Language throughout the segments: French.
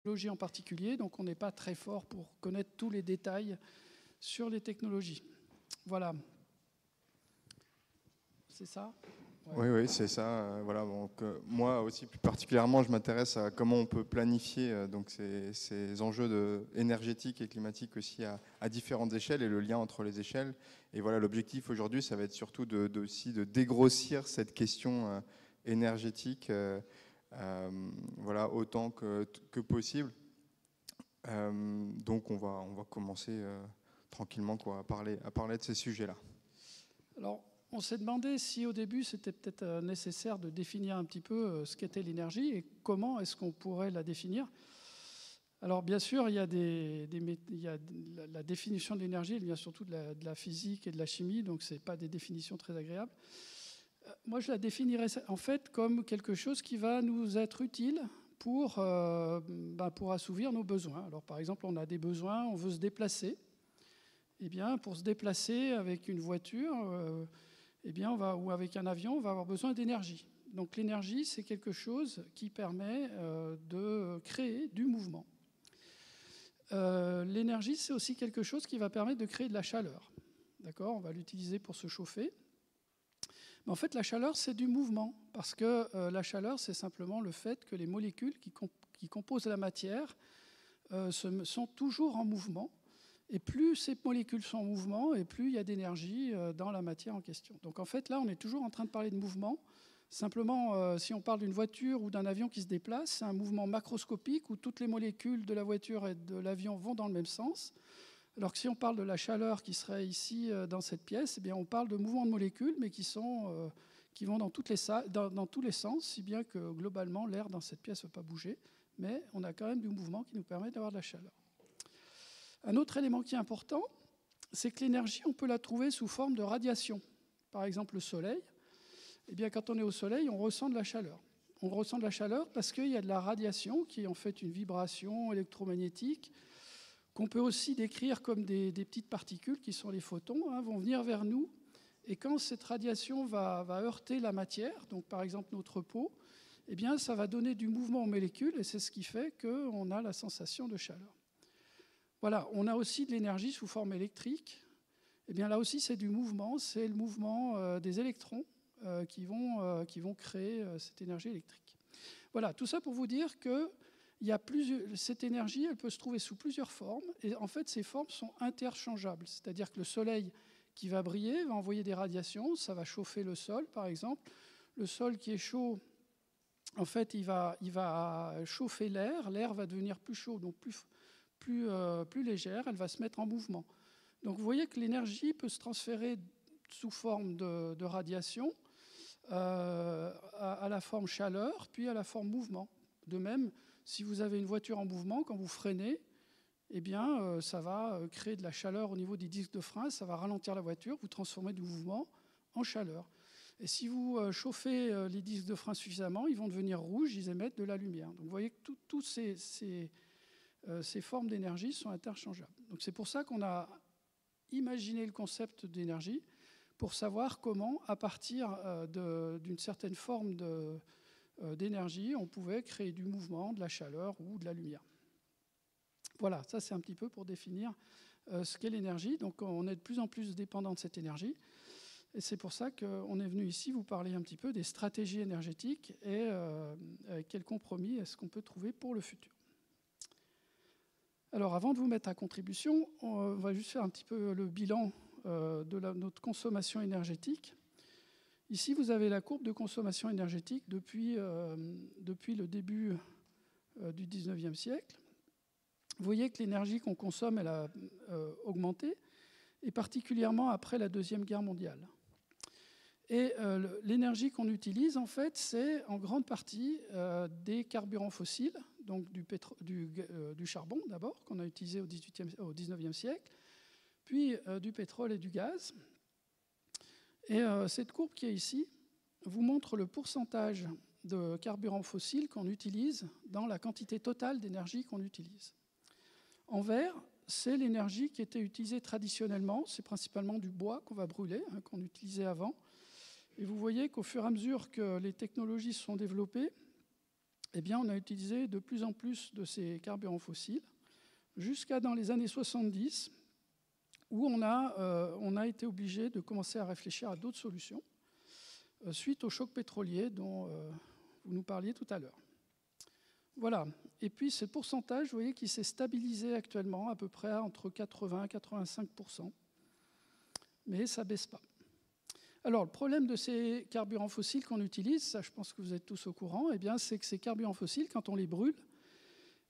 technologie en particulier, donc on n'est pas très fort pour connaître tous les détails sur les technologies. Voilà. C'est ça ? Ouais. Oui, c'est ça. Voilà. Donc, moi aussi, plus particulièrement, je m'intéresse à comment on peut planifier donc ces enjeux énergétiques et climatiques aussi à différentes échelles et le lien entre les échelles. Et voilà, l'objectif aujourd'hui, ça va être surtout aussi de dégrossir cette question énergétique voilà, autant que possible. Donc, on va commencer tranquillement à parler de ces sujets-là. Alors, on s'est demandé si au début c'était peut-être nécessaire de définir un petit peu ce qu'était l'énergie et comment est-ce qu'on pourrait la définir. Alors bien sûr, il y a, la définition de l'énergie, elle vient surtout de la physique et de la chimie, donc ce n'est pas des définitions très agréables. Moi, je la définirais en fait comme quelque chose qui va nous être utile pour assouvir nos besoins. Alors par exemple, on a des besoins, on veut se déplacer. Eh bien, pour se déplacer avec une voiture, ou avec un avion, on va avoir besoin d'énergie. Donc l'énergie, c'est quelque chose qui permet de créer du mouvement. L'énergie, c'est aussi quelque chose qui va permettre de créer de la chaleur. D'accord ? On va l'utiliser pour se chauffer. Mais en fait, la chaleur, c'est du mouvement, parce que la chaleur, c'est simplement le fait que les molécules qui composent la matière sont toujours en mouvement. Et plus ces molécules sont en mouvement, et plus il y a d'énergie dans la matière en question. Donc en fait, là, on est toujours en train de parler de mouvement. Simplement, si on parle d'une voiture ou d'un avion qui se déplace, c'est un mouvement macroscopique où toutes les molécules de la voiture et de l'avion vont dans le même sens. Alors que si on parle de la chaleur qui serait ici dans cette pièce, eh bien, on parle de mouvements de molécules, mais qui vont dans tous les sens, si bien que globalement, l'air dans cette pièce ne va pas bouger. Mais on a quand même du mouvement qui nous permet d'avoir de la chaleur. Un autre élément qui est important, c'est que l'énergie, on peut la trouver sous forme de radiation. Par exemple, le soleil. Eh bien, quand on est au soleil, on ressent de la chaleur. On ressent de la chaleur parce qu'il y a de la radiation qui est en fait une vibration électromagnétique qu'on peut aussi décrire comme des petites particules qui sont les photons, vont venir vers nous. Et quand cette radiation va heurter la matière, donc par exemple notre peau, eh bien, ça va donner du mouvement aux molécules et c'est ce qui fait qu'on a la sensation de chaleur. Voilà, on a aussi de l'énergie sous forme électrique. Eh bien, là aussi, c'est du mouvement, c'est le mouvement des électrons qui vont créer cette énergie électrique. Voilà, tout ça pour vous dire que cette énergie, elle peut se trouver sous plusieurs formes. Et en fait, ces formes sont interchangeables. C'est-à-dire que le soleil qui va briller va envoyer des radiations, ça va chauffer le sol, par exemple. Le sol qui est chaud, en fait, il va chauffer l'air. L'air va devenir plus chaud, donc plus légère, elle va se mettre en mouvement. Donc vous voyez que l'énergie peut se transférer sous forme de radiation à la forme chaleur, puis à la forme mouvement. De même, si vous avez une voiture en mouvement, quand vous freinez, eh bien, ça va créer de la chaleur au niveau des disques de frein, ça va ralentir la voiture, vous transformez du mouvement en chaleur. Et si vous chauffez les disques de frein suffisamment, ils vont devenir rouges, ils émettent de la lumière. Donc vous voyez que toutes ces formes d'énergie sont interchangeables. Donc c'est pour ça qu'on a imaginé le concept d'énergie, pour savoir comment, à partir d'une certaine forme d'énergie, on pouvait créer du mouvement, de la chaleur ou de la lumière. Voilà, ça c'est un petit peu pour définir ce qu'est l'énergie. Donc on est de plus en plus dépendant de cette énergie. Et c'est pour ça qu'on est venu ici vous parler un petit peu des stratégies énergétiques et quel compromis est-ce qu'on peut trouver pour le futur. Alors avant de vous mettre à contribution, on va juste faire un petit peu le bilan de notre consommation énergétique. Ici, vous avez la courbe de consommation énergétique depuis le début du 19e siècle. Vous voyez que l'énergie qu'on consomme, elle a augmenté, et particulièrement après la Deuxième Guerre mondiale. Et l'énergie qu'on utilise, en fait, c'est en grande partie des carburants fossiles, donc du charbon d'abord, qu'on a utilisé au 19e siècle, puis du pétrole et du gaz. Et cette courbe qui est ici vous montre le pourcentage de carburants fossiles qu'on utilise dans la quantité totale d'énergie qu'on utilise. En vert, c'est l'énergie qui était utilisée traditionnellement, c'est principalement du bois qu'on va brûler, qu'on utilisait avant. Et vous voyez qu'au fur et à mesure que les technologies se sont développées, eh bien, on a utilisé de plus en plus de ces carburants fossiles, jusqu'à dans les années 70, où on a été obligé de commencer à réfléchir à d'autres solutions, suite au choc pétrolier dont vous nous parliez tout à l'heure. Voilà. Et puis, ce pourcentage, vous voyez, qui s'est stabilisé actuellement à peu près entre 80 et 85%. Mais ça ne baisse pas. Alors, le problème de ces carburants fossiles qu'on utilise, ça, je pense que vous êtes tous au courant, eh bien, c'est que ces carburants fossiles, quand on les brûle,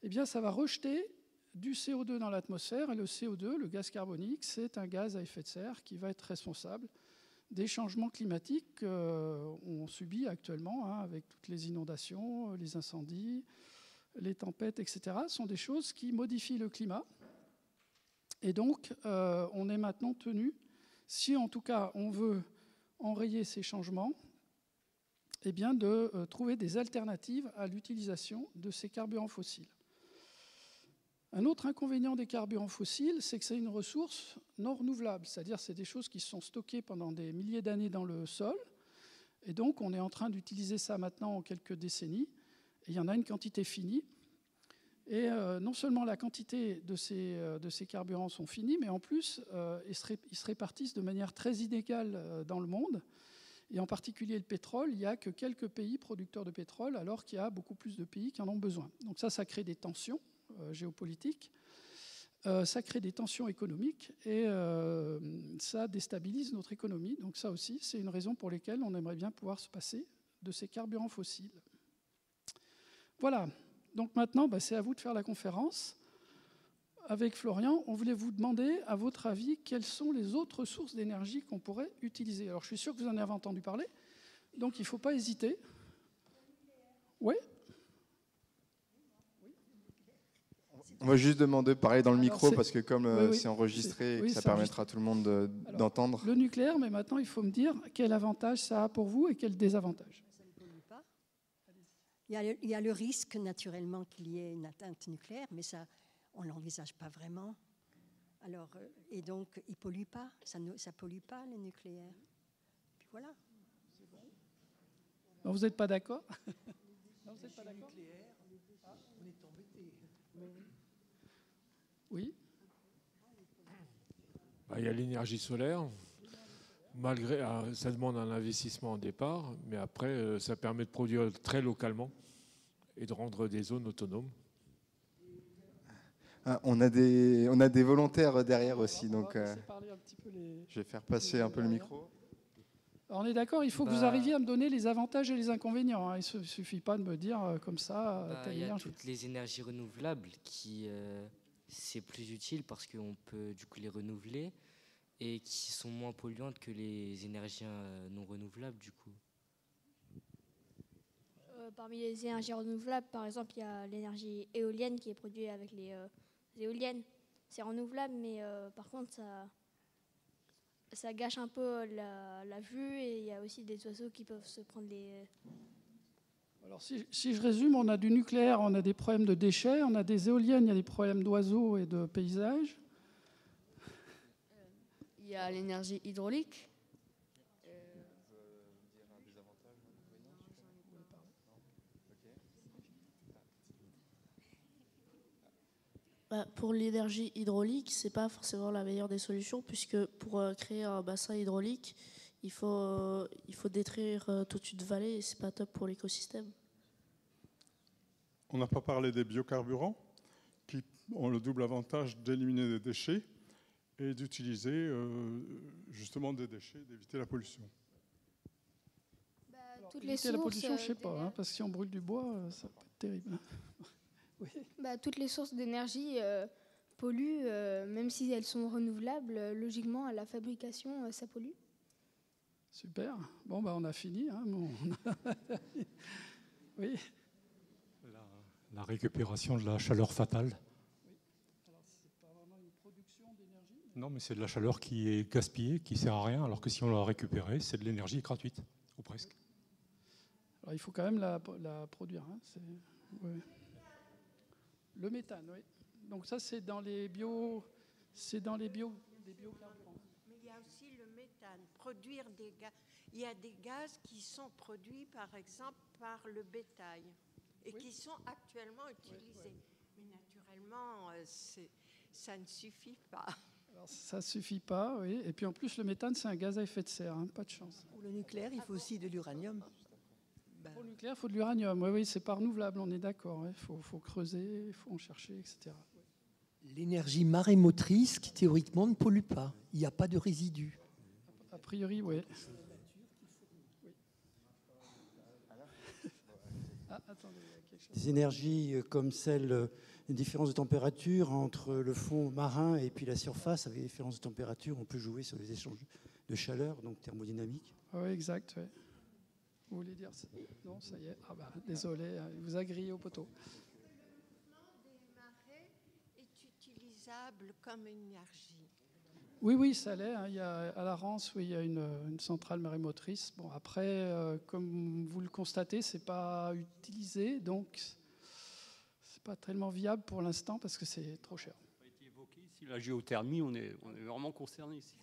eh bien, ça va rejeter du CO2 dans l'atmosphère. Et le CO2, le gaz carbonique, c'est un gaz à effet de serre qui va être responsable des changements climatiques qu'on subit actuellement, hein, avec toutes les inondations, les incendies, les tempêtes, etc. Ce sont des choses qui modifient le climat. Et donc, on est maintenant tenu, si en tout cas on veut enrayer ces changements, eh bien de trouver des alternatives à l'utilisation de ces carburants fossiles. Un autre inconvénient des carburants fossiles, c'est que c'est une ressource non renouvelable, c'est-à-dire c'est des choses qui sont stockées pendant des milliers d'années dans le sol, et donc on est en train d'utiliser ça maintenant en quelques décennies, et il y en a une quantité finie. Et non seulement la quantité de ces carburants sont finis, mais en plus, ils se répartissent de manière très inégale dans le monde. Et en particulier le pétrole, il n'y a que quelques pays producteurs de pétrole, alors qu'il y a beaucoup plus de pays qui en ont besoin. Donc ça crée des tensions géopolitiques, ça crée des tensions économiques, et ça déstabilise notre économie. Donc ça aussi, c'est une raison pour laquelle on aimerait bien pouvoir se passer de ces carburants fossiles. Voilà. Donc maintenant, c'est à vous de faire la conférence. Avec Florian, on voulait vous demander, à votre avis, quelles sont les autres sources d'énergie qu'on pourrait utiliser. Alors, je suis sûr que vous en avez entendu parler, donc il ne faut pas hésiter. Oui ? On va juste demander de parler dans le micro, parce que comme c'est enregistré, oui, ça permettra à tout le monde d'entendre. Le nucléaire, mais maintenant, il faut me dire quel avantage ça a pour vous et quel désavantage. Ça ne pollue pas. Il y a le risque, naturellement, qu'il y ait une atteinte nucléaire, mais ça, on ne l'envisage pas vraiment. Alors, et donc, il ne pollue pas. Ça ne pollue pas, le nucléaire. Puis voilà. Non, vous n'êtes pas d'accord? Non, vous n'êtes pas d'accord? On est embêté. Oui. Il y a l'énergie solaire. Malgré, ça demande un investissement au départ, mais après, ça permet de produire très localement et de rendre des zones autonomes. On a des volontaires derrière aussi, donc je vais faire passer un peu le micro. Alors on est d'accord, il faut que vous arriviez à me donner les avantages et les inconvénients, hein. Il ne suffit pas de me dire comme ça. Il y a toutes les énergies renouvelables qui c'est plus utile parce qu'on peut du coup les renouveler et qui sont moins polluantes que les énergies non renouvelables du coup. Parmi les énergies renouvelables, par exemple, il y a l'énergie éolienne qui est produite avec les éoliennes. C'est renouvelable, mais par contre, ça gâche un peu la vue, et il y a aussi des oiseaux qui peuvent se prendre les... Alors si je résume, on a du nucléaire, on a des problèmes de déchets, on a des éoliennes, il y a des problèmes d'oiseaux et de paysages. Il y a l'énergie hydraulique. Pour l'énergie hydraulique, ce n'est pas forcément la meilleure des solutions, puisque pour créer un bassin hydraulique, il faut détruire toute une vallée, et ce n'est pas top pour l'écosystème. On n'a pas parlé des biocarburants, qui ont le double avantage d'éliminer des déchets et d'utiliser justement des déchets, d'éviter la pollution. Éviter la pollution, je ne sais pas, hein, parce que si on brûle du bois, ça peut être terrible. Oui. Toutes les sources d'énergie polluent, même si elles sont renouvelables. Logiquement, à la fabrication, ça pollue. Super. Bon, on a fini. Hein, oui. La récupération de la chaleur fatale. Oui. Alors, c'est pas vraiment une production d'énergie. Non, mais c'est de la chaleur qui est gaspillée, qui ne sert à rien, alors que si on l'a récupérée, c'est de l'énergie gratuite, ou presque. Alors, il faut quand même la produire. Hein, ouais. Le méthane, oui. Donc ça, c'est dans les biocarburants. Mais il y a aussi le méthane. Produire des gaz. Il y a des gaz qui sont produits, par exemple, par le bétail. et qui sont actuellement utilisés. Mais naturellement, ça ne suffit pas. Alors, ça ne suffit pas, oui. Et puis en plus, le méthane, c'est un gaz à effet de serre, hein, pas de chance. Pour le nucléaire, il faut aussi de l'uranium. Pour le nucléaire, il faut de l'uranium. Oui, c'est pas renouvelable, on est d'accord. Il faut creuser, il faut en chercher, etc. L'énergie marémotrice, qui théoriquement ne pollue pas. Il n'y a pas de résidus. A priori, oui. Ah, attendez, il y a quelque chose. Des énergies comme celle, une différence de température entre le fond marin et puis la surface, avec des différences de température, on peut jouer sur les échanges de chaleur, donc thermodynamique. Oui, exact. Oui. Vous voulez dire ça? Non, ça y est. Ah bah, désolé, il vous a grillé au poteau. Le développement des marais est utilisable comme énergie. Oui, ça l'est. Hein. Il y a, à la Rance, oui, il y a une centrale marémotrice. Bon, après, comme vous le constatez, c'est pas utilisé, donc c'est pas tellement viable pour l'instant parce que c'est trop cher. Ça a été évoqué ici, la géothermie, on est vraiment concerné ici.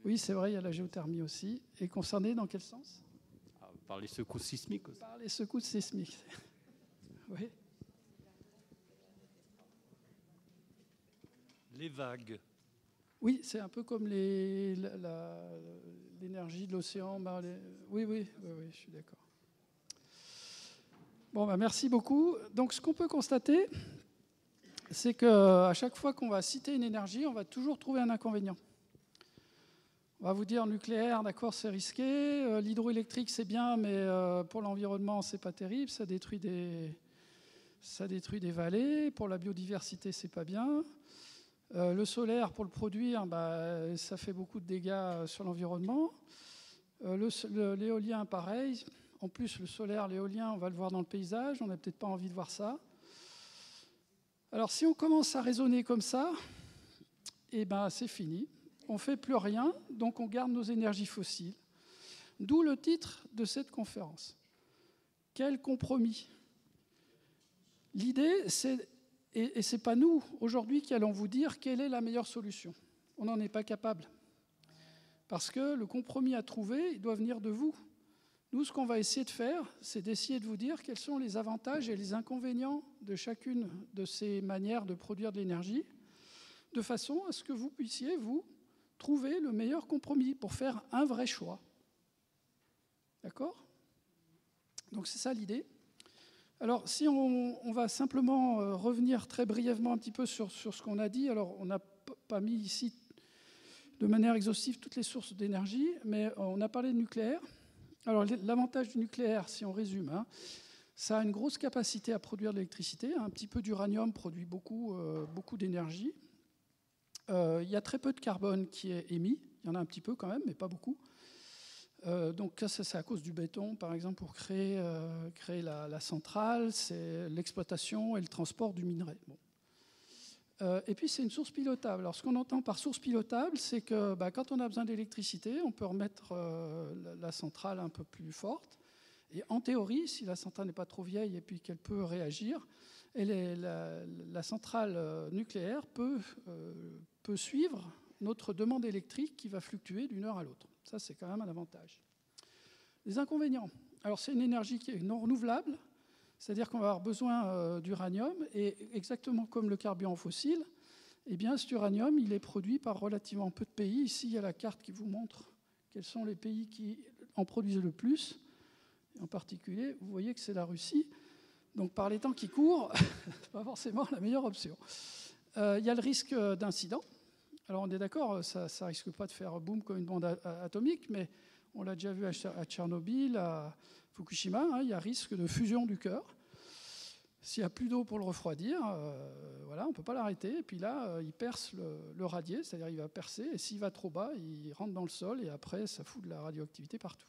Oui, c'est vrai, il y a la géothermie aussi. Et concerné dans quel sens? Par les secousses sismiques aussi. Par les secousses sismiques. Oui. Les vagues. Oui, c'est un peu comme l'énergie de l'océan. Oui, je suis d'accord. Bon, merci beaucoup. Donc, ce qu'on peut constater, c'est qu'à chaque fois qu'on va citer une énergie, on va toujours trouver un inconvénient. On va vous dire nucléaire, d'accord, c'est risqué. L'hydroélectrique, c'est bien, mais pour l'environnement, c'est pas terrible. Ça détruit des vallées. Pour la biodiversité, c'est pas bien. Le solaire, pour le produire, ça fait beaucoup de dégâts sur l'environnement. L'éolien, pareil. En plus, le solaire, l'éolien, on va le voir dans le paysage. On n'a peut-être pas envie de voir ça. Alors, si on commence à raisonner comme ça, c'est fini. On ne fait plus rien, donc on garde nos énergies fossiles. D'où le titre de cette conférence. Quel compromis? L'idée, c'est, et ce n'est pas nous, aujourd'hui, qui allons vous dire quelle est la meilleure solution. On n'en est pas capable. Parce que le compromis à trouver, il doit venir de vous. Nous, ce qu'on va essayer de faire, c'est d'essayer de vous dire quels sont les avantages et les inconvénients de chacune de ces manières de produire de l'énergie, de façon à ce que vous puissiez, vous, trouver le meilleur compromis pour faire un vrai choix. D'accord? Donc c'est ça l'idée. Alors si on va simplement revenir très brièvement un petit peu sur ce qu'on a dit. Alors on n'a pas mis ici de manière exhaustive toutes les sources d'énergie, mais on a parlé de nucléaire. Alors l'avantage du nucléaire, si on résume, ça a une grosse capacité à produire de l'électricité. Un petit peu d'uranium produit beaucoup d'énergie. Il y a très peu de carbone qui est émis. Il y en a un petit peu quand même, mais pas beaucoup. Donc ça, c'est à cause du béton, par exemple, pour créer la centrale. C'est l'exploitation et le transport du minerai. Bon. Et puis, c'est une source pilotable. Alors, ce qu'on entend par source pilotable, c'est que quand on a besoin d'électricité, on peut remettre la centrale un peu plus forte. Et en théorie, si la centrale n'est pas trop vieille et puis qu'elle peut réagir, la centrale nucléaire peut suivre notre demande électrique qui va fluctuer d'une heure à l'autre. Ça, c'est quand même un avantage. Les inconvénients. Alors, c'est une énergie qui est non renouvelable, c'est-à-dire qu'on va avoir besoin d'uranium, et exactement comme le carburant fossile, eh bien, cet uranium, il est produit par relativement peu de pays. Ici, il y a la carte qui vous montre quels sont les pays qui en produisent le plus. En particulier, vous voyez que c'est la Russie. Donc, par les temps qui courent, c'est pas forcément la meilleure option. Il y a le risque d'incident. Alors, on est d'accord, ça ne risque pas de faire boum comme une bombe atomique, mais on l'a déjà vu à Tchernobyl, à Fukushima, il y a risque de fusion du cœur. S'il n'y a plus d'eau pour le refroidir, on ne peut pas l'arrêter. Et puis là, il perce le radier, c'est-à-dire il va percer, et s'il va trop bas, il rentre dans le sol, et après, ça fout de la radioactivité partout.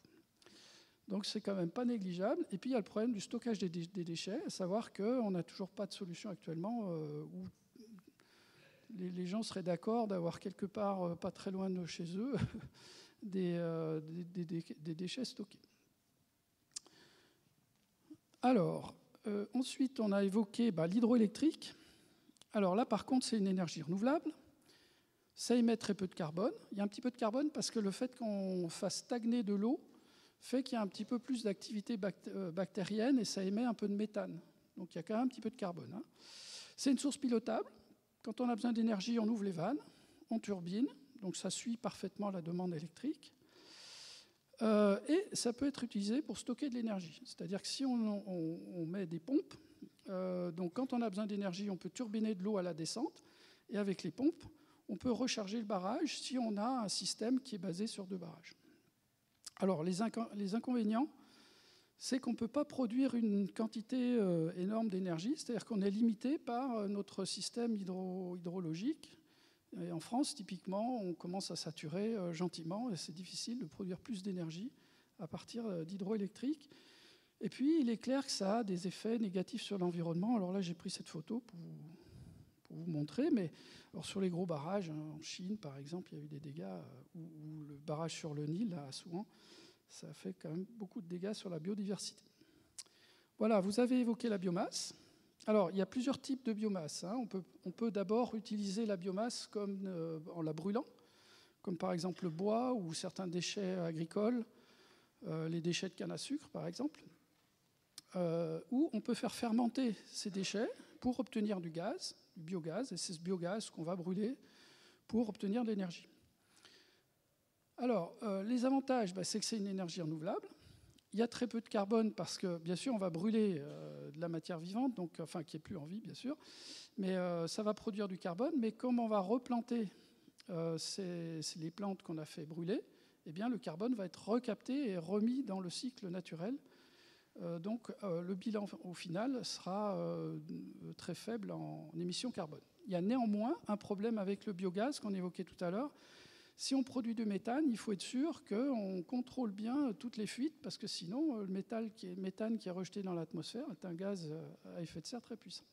Donc, c'est quand même pas négligeable. Et puis, il y a le problème du stockage des déchets, à savoir qu'on n'a toujours pas de solution actuellement où les gens seraient d'accord d'avoir quelque part, pas très loin de chez eux, des déchets stockés. Alors, ensuite, on a évoqué l'hydroélectrique. Alors là, par contre, c'est une énergie renouvelable. Ça émet très peu de carbone. Il y a un petit peu de carbone parce que le fait qu'on fasse stagner de l'eau fait qu'il y a un petit peu plus d'activité bactérienne et ça émet un peu de méthane. Donc il y a quand même un petit peu de carbone. Hein. C'est une source pilotable. Quand on a besoin d'énergie, on ouvre les vannes, on turbine, donc ça suit parfaitement la demande électrique. Et ça peut être utilisé pour stocker de l'énergie. C'est-à-dire que si on met des pompes, donc quand on a besoin d'énergie, on peut turbiner de l'eau à la descente, et avec les pompes, on peut recharger le barrage si on a un système qui est basé sur 2 barrages. Alors les inconvénients, c'est qu'on ne peut pas produire une quantité énorme d'énergie, c'est-à-dire qu'on est limité par notre système hydrologique. Et en France, typiquement, on commence à saturer gentiment et c'est difficile de produire plus d'énergie à partir d'hydroélectrique. Et puis, il est clair que ça a des effets négatifs sur l'environnement. Alors là, j'ai pris cette photo pour vous montrer, mais alors sur les gros barrages, hein, en Chine, par exemple, il y a eu des dégâts, ou le barrage sur le Nil, à Assouan, ça a fait quand même beaucoup de dégâts sur la biodiversité. Voilà, vous avez évoqué la biomasse. Alors, il y a plusieurs types de biomasse. Hein. On peut d'abord utiliser la biomasse en la brûlant, comme par exemple le bois ou certains déchets agricoles, les déchets de canne à sucre, par exemple. Ou on peut faire fermenter ces déchets pour obtenir du gaz, du biogaz, et c'est ce biogaz qu'on va brûler pour obtenir de l'énergie. Alors, les avantages, c'est que c'est une énergie renouvelable. Il y a très peu de carbone parce que, bien sûr, on va brûler de la matière vivante, donc, enfin, qui n'est plus en vie, bien sûr, mais ça va produire du carbone. Mais comme on va replanter les plantes qu'on a fait brûler, eh bien, le carbone va être recapté et remis dans le cycle naturel. Donc, le bilan, au final, sera très faible en émissions carbone. Il y a néanmoins un problème avec le biogaz qu'on évoquait tout à l'heure. Si on produit du méthane, il faut être sûr qu'on contrôle bien toutes les fuites, parce que sinon, le méthane qui est rejeté dans l'atmosphère est un gaz à effet de serre très puissant.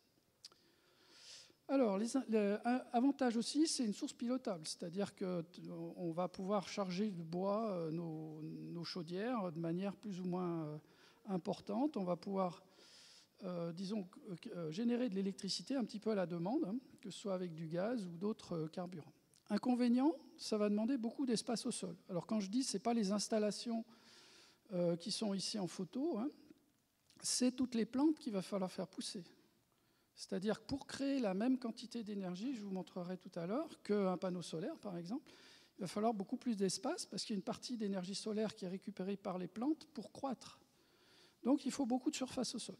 Alors, l'avantage aussi, c'est une source pilotable, c'est-à-dire qu'on va pouvoir charger de bois nos chaudières de manière plus ou moins importante. On va pouvoir, générer de l'électricité un petit peu à la demande, hein, que ce soit avec du gaz ou d'autres carburants. Inconvénient, ça va demander beaucoup d'espace au sol. Alors quand je dis, ce n'est pas les installations qui sont ici en photo, hein, c'est toutes les plantes qu'il va falloir faire pousser. C'est-à-dire que pour créer la même quantité d'énergie, je vous montrerai tout à l'heure, qu'un panneau solaire par exemple, il va falloir beaucoup plus d'espace parce qu'il y a une partie d'énergie solaire qui est récupérée par les plantes pour croître. Donc il faut beaucoup de surface au sol.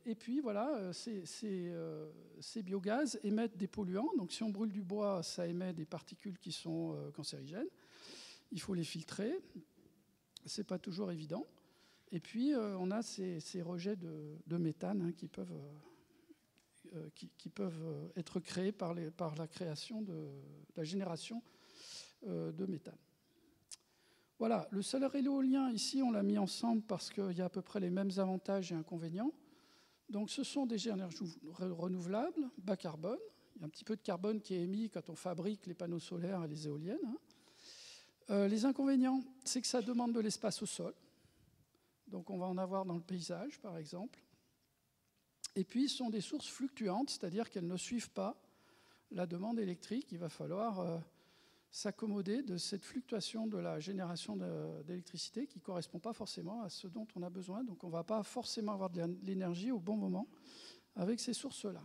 Et puis voilà, ces biogaz émettent des polluants. Donc si on brûle du bois, ça émet des particules qui sont cancérigènes. Il faut les filtrer. Ce n'est pas toujours évident. Et puis on a ces rejets de méthane, hein, qui peuvent être créés par la création de la génération de méthane. Voilà, le solaire et l'éolien, ici, on l'a mis ensemble parce qu'il y a à peu près les mêmes avantages et inconvénients. Donc, ce sont des énergies renouvelables, bas carbone. Il y a un petit peu de carbone qui est émis quand on fabrique les panneaux solaires et les éoliennes. Hein. Les inconvénients, c'est que ça demande de l'espace au sol. Donc, on va en avoir dans le paysage, par exemple. Et puis, ce sont des sources fluctuantes, c'est-à-dire qu'elles ne suivent pas la demande électrique. Il va falloir s'accommoder de cette fluctuation de la génération d'électricité qui ne correspond pas forcément à ce dont on a besoin. Donc on ne va pas forcément avoir de l'énergie au bon moment avec ces sources-là.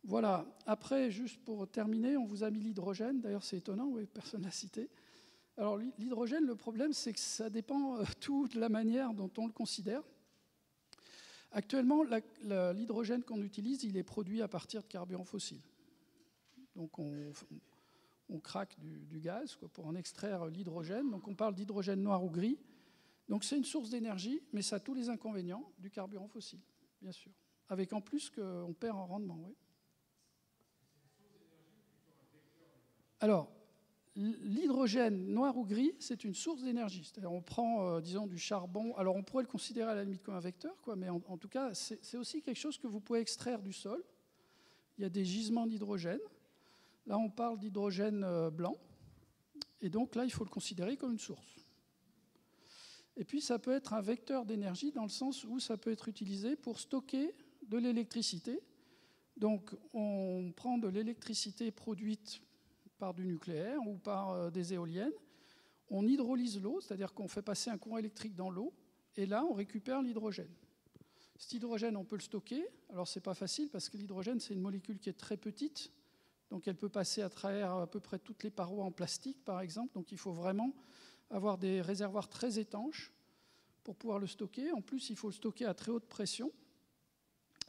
Voilà. Après, juste pour terminer, on vous a mis l'hydrogène. D'ailleurs, c'est étonnant, oui, personne ne l'a cité. Alors l'hydrogène, le problème, c'est que ça dépend tout de la manière dont on le considère. Actuellement, l'hydrogène qu'on utilise, il est produit à partir de carburants fossiles. Donc on craque du gaz pour en extraire l'hydrogène. Donc on parle d'hydrogène noir ou gris. Donc c'est une source d'énergie, mais ça a tous les inconvénients du carburant fossile, bien sûr. Avec en plus qu'on perd en rendement. Oui. Alors, l'hydrogène noir ou gris, c'est une source d'énergie. C'est-à-dire on prend, disons, du charbon. Alors on pourrait le considérer à la limite comme un vecteur, quoi, mais en tout cas, c'est aussi quelque chose que vous pouvez extraire du sol. Il y a des gisements d'hydrogène. Là, on parle d'hydrogène blanc. Et donc là, il faut le considérer comme une source. Et puis, ça peut être un vecteur d'énergie dans le sens où ça peut être utilisé pour stocker de l'électricité. Donc, on prend de l'électricité produite par du nucléaire ou par des éoliennes. On hydrolyse l'eau, c'est-à-dire qu'on fait passer un courant électrique dans l'eau, et là, on récupère l'hydrogène. Cet hydrogène, on peut le stocker. Alors, ce n'est pas facile parce que l'hydrogène, c'est une molécule qui est très petite. Donc, elle peut passer à travers à peu près toutes les parois en plastique, par exemple. Donc, il faut vraiment avoir des réservoirs très étanches pour pouvoir le stocker. En plus, il faut le stocker à très haute pression.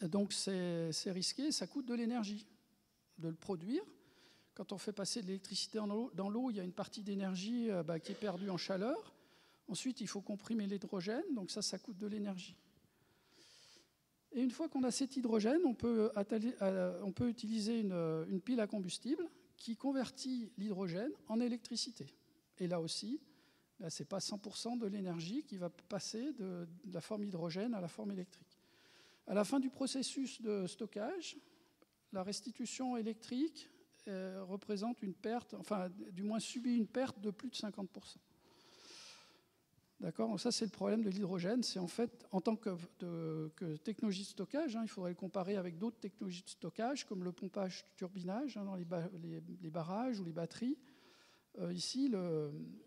Donc, c'est risqué, ça coûte de l'énergie de le produire. Quand on fait passer de l'électricité dans l'eau, il y a une partie d'énergie qui est perdue en chaleur. Ensuite, il faut comprimer l'hydrogène, donc ça coûte de l'énergie. Et une fois qu'on a cet hydrogène, on peut utiliser une pile à combustible qui convertit l'hydrogène en électricité. Et là aussi, ce n'est pas 100% de l'énergie qui va passer de la forme hydrogène à la forme électrique. À la fin du processus de stockage, la restitution électrique représente une perte, enfin du moins subit une perte de plus de 50%. D'accord ? Donc ça, c'est le problème de l'hydrogène. C'est en fait, en tant que technologie de stockage, il faudrait le comparer avec d'autres technologies de stockage, comme le pompage-turbinage dans les barrages ou les batteries. Ici,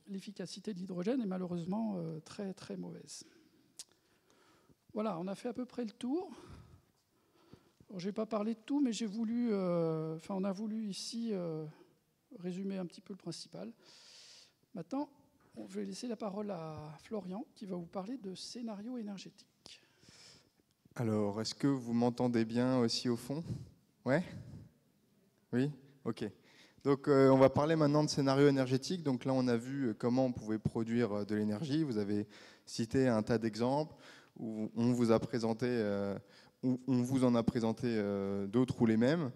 l'efficacité de l'hydrogène est malheureusement très, très mauvaise. Voilà, on a fait à peu près le tour. Je n'ai pas parlé de tout, mais on a voulu ici résumer un petit peu le principal. Maintenant, je vais laisser la parole à Florian, qui va vous parler de scénario énergétique. Alors, est-ce que vous m'entendez bien aussi au fond? Ouais? Oui? Ok. Donc, on va parler maintenant de scénario énergétique. Donc là, on a vu comment on pouvait produire de l'énergie. Vous avez cité un tas d'exemples où on vous a présenté, on vous en a présenté d'autres ou les mêmes.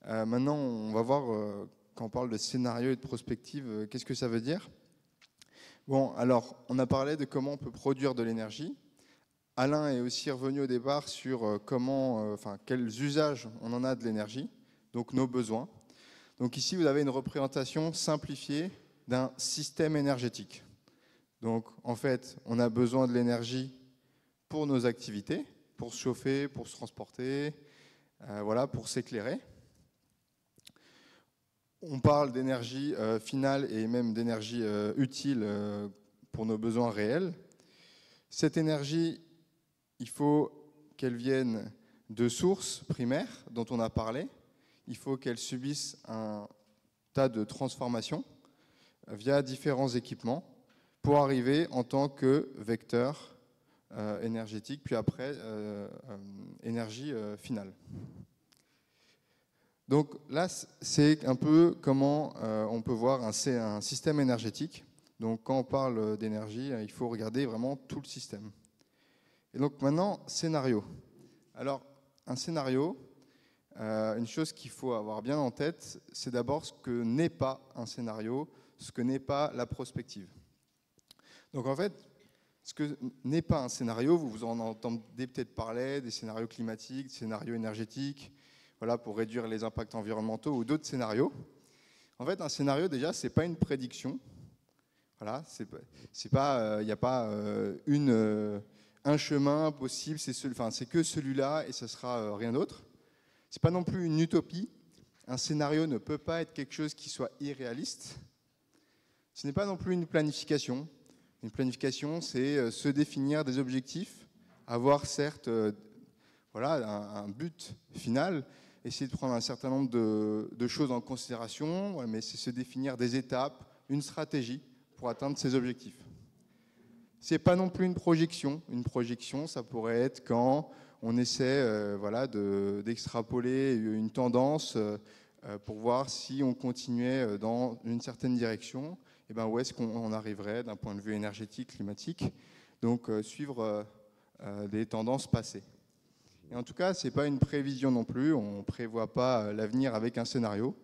Maintenant, on va voir, quand on parle de scénario et de prospective, qu'est-ce que ça veut dire? Bon, alors, on a parlé de comment on peut produire de l'énergie. Alain est aussi revenu au départ sur quels usages on en a de l'énergie, donc nos besoins. Donc ici, vous avez une représentation simplifiée d'un système énergétique. Donc, en fait, on a besoin de l'énergie pour nos activités, pour se chauffer, pour se transporter, pour s'éclairer. On parle d'énergie finale et même d'énergie utile pour nos besoins réels. Cette énergie, il faut qu'elle vienne de sources primaires dont on a parlé. Il faut qu'elle subisse un tas de transformations via différents équipements pour arriver en tant que vecteur énergétique, puis après énergie finale. Donc là, c'est un peu comment on peut voir un système énergétique. Donc quand on parle d'énergie, il faut regarder vraiment tout le système. Et donc maintenant, scénario. Alors, un scénario, une chose qu'il faut avoir bien en tête, c'est d'abord ce que n'est pas un scénario, ce que n'est pas la prospective. Donc en fait, ce que n'est pas un scénario, vous en entendez peut-être parler, des scénarios climatiques, des scénarios énergétiques, pour réduire les impacts environnementaux ou d'autres scénarios. En fait, un scénario, déjà, ce n'est pas une prédiction. Voilà, il n'y a pas un chemin possible, c'est que celui-là et ce sera rien d'autre. Ce n'est pas non plus une utopie. Un scénario ne peut pas être quelque chose qui soit irréaliste. Ce n'est pas non plus une planification. Une planification, c'est se définir des objectifs, avoir certes un but final, essayer de prendre un certain nombre de choses en considération, mais c'est se définir des étapes, une stratégie pour atteindre ces objectifs. Ce n'est pas non plus une projection. Une projection, ça pourrait être quand on essaie d'extrapoler une tendance pour voir si on continuait dans une certaine direction, et où est-ce qu'on arriverait d'un point de vue énergétique, climatique, donc suivre des tendances passées. Et en tout cas, ce n'est pas une prévision non plus, on ne prévoit pas l'avenir avec un scénario,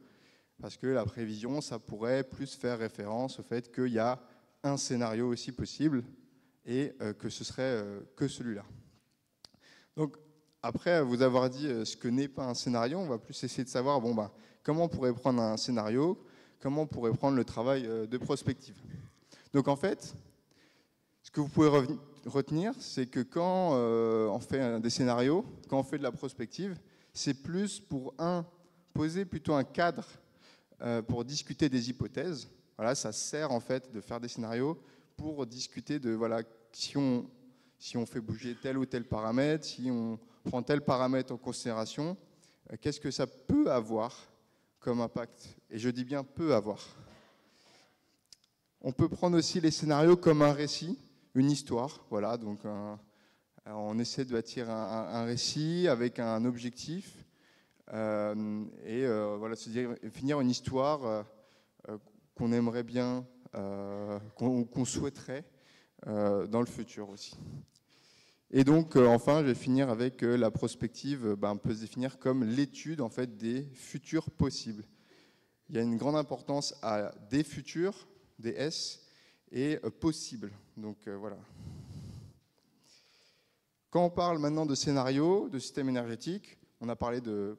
parce que la prévision, ça pourrait plus faire référence au fait qu'il y a un scénario aussi possible et que ce serait que celui-là. Donc, après vous avoir dit ce que n'est pas un scénario, on va plus essayer de savoir comment on pourrait prendre un scénario, comment on pourrait prendre le travail de prospective. Donc, en fait, ce que vous pouvez retenir, c'est que quand on fait des scénarios, quand on fait de la prospective, c'est plus pour poser plutôt un cadre pour discuter des hypothèses. Voilà, ça sert en fait de faire des scénarios pour discuter de voilà, si on fait bouger tel ou tel paramètre, si on prend tel paramètre en considération, qu'est-ce que ça peut avoir comme impact? Et je dis bien peut avoir. On peut prendre aussi les scénarios comme un récit, une histoire. Voilà, donc on essaie de bâtir un récit avec un objectif voilà, se dire, finir une histoire qu'on aimerait bien, qu'on souhaiterait dans le futur aussi. Et donc, enfin, je vais finir avec la prospective. On peut se définir comme l'étude en fait, des futurs possibles. Il y a une grande importance à des futurs, des S, et possibles. Donc, voilà. Quand on parle maintenant de scénario, de système énergétique, on a parlé de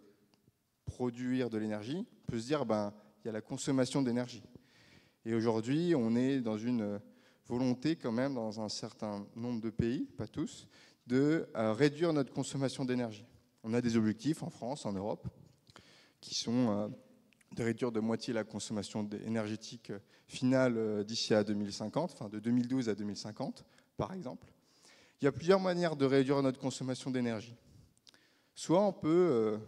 produire de l'énergie. On peut se dire, il y a la consommation d'énergie. Et aujourd'hui, on est dans une volonté quand même, dans un certain nombre de pays, pas tous, de réduire notre consommation d'énergie. On a des objectifs en France, en Europe, qui sont de réduire de moitié la consommation énergétique finale d'ici à 2050, enfin de 2012 à 2050, par exemple. Il y a plusieurs manières de réduire notre consommation d'énergie. Soit on peut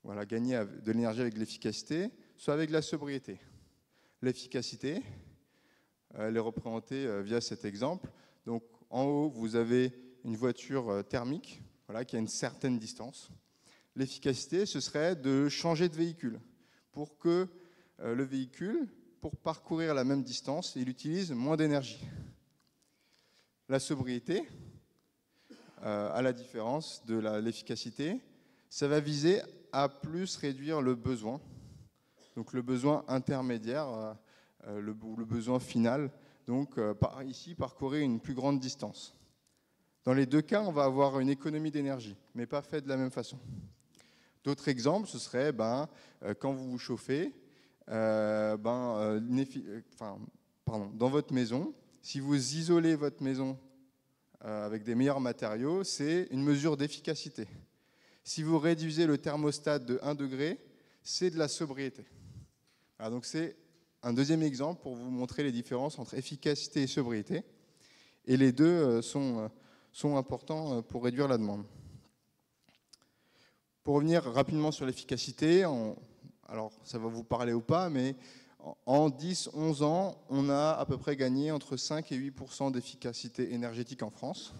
voilà, gagner de l'énergie avec l'efficacité, soit avec la sobriété. L'efficacité, elle est représentée via cet exemple. Donc, en haut, vous avez une voiture thermique voilà, qui a une certaine distance. L'efficacité, ce serait de changer de véhicule pour que le véhicule, pour parcourir la même distance, il utilise moins d'énergie. La sobriété, à la différence de l'efficacité, ça va viser à plus réduire le besoin. Donc le besoin intermédiaire, le besoin final, donc ici parcourir une plus grande distance. Dans les deux cas, on va avoir une économie d'énergie, mais pas faite de la même façon. D'autres exemples, ce serait quand vous vous chauffez, dans votre maison, si vous isolez votre maison avec des meilleurs matériaux, c'est une mesure d'efficacité. Si vous réduisez le thermostat de 1 degré, c'est de la sobriété. Alors donc c'est un deuxième exemple pour vous montrer les différences entre efficacité et sobriété. Et les deux sont importants pour réduire la demande. Pour revenir rapidement sur l'efficacité, alors ça va vous parler ou pas, mais en 10-11 ans, on a à peu près gagné entre 5 et 8% d'efficacité énergétique en France.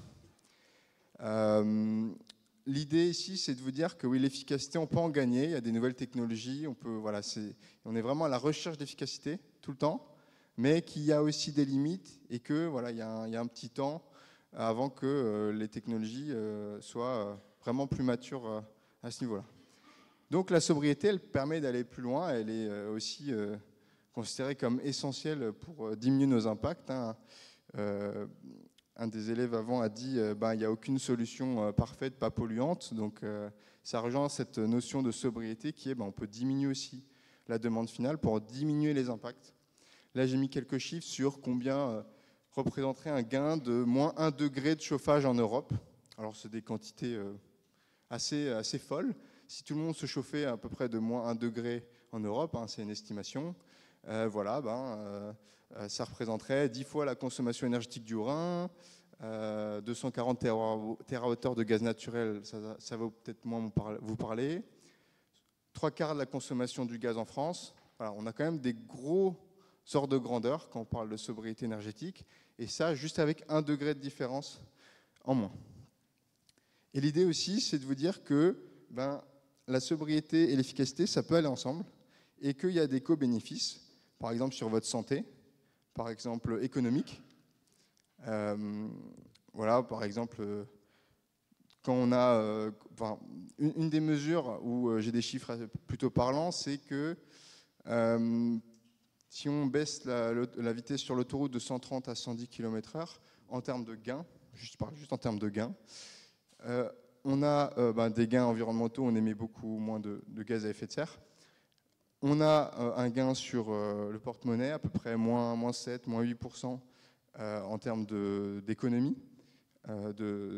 L'idée ici, c'est de vous dire que oui, l'efficacité, on peut en gagner. Il y a des nouvelles technologies. On est vraiment à la recherche d'efficacité tout le temps, mais qu'il y a aussi des limites et que voilà, il y a un petit temps avant que les technologies soient vraiment plus matures à ce niveau-là. Donc la sobriété, elle permet d'aller plus loin. Elle est aussi considérée comme essentielle pour diminuer nos impacts. Un des élèves avant a dit il n'y a aucune solution parfaite, pas polluante. Donc ça rejoint cette notion de sobriété qui est on peut diminuer aussi la demande finale pour diminuer les impacts. Là, j'ai mis quelques chiffres sur combien représenterait un gain de moins 1 degré de chauffage en Europe. Alors c'est des quantités assez folles. Si tout le monde se chauffait à peu près de moins 1 degré en Europe, c'est une estimation, ça représenterait 10 fois la consommation énergétique du Rhin, 240 TWh de gaz naturel, ça va peut-être moins vous parler, 3/4 de la consommation du gaz en France. Voilà, on a quand même des gros ordres de grandeur quand on parle de sobriété énergétique, et ça juste avec 1 degré de différence en moins. Et l'idée aussi, c'est de vous dire que la sobriété et l'efficacité, ça peut aller ensemble, et qu'il y a des co-bénéfices, par exemple sur votre santé, par exemple économique. Voilà, par exemple, quand on a... une des mesures où j'ai des chiffres plutôt parlants, c'est que si on baisse la vitesse sur l'autoroute de 130 à 110 km/h, en termes de gains, je parle juste en termes de gains, on a des gains environnementaux, on émet beaucoup moins de gaz à effet de serre. On a un gain sur le porte-monnaie, à peu près moins 7, moins 8% en termes d'économie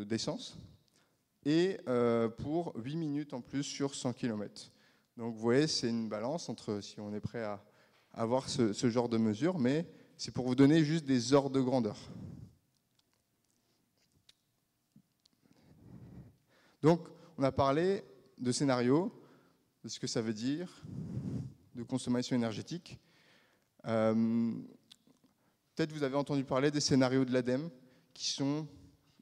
d'essence. Et pour 8 minutes en plus sur 100 km. Donc vous voyez, c'est une balance entre si on est prêt à avoir ce genre de mesures, mais c'est pour vous donner juste des ordres de grandeur. Donc on a parlé de scénarios, de ce que ça veut dire, de consommation énergétique. Peut-être vous avez entendu parler des scénarios de l'ADEME, qui sont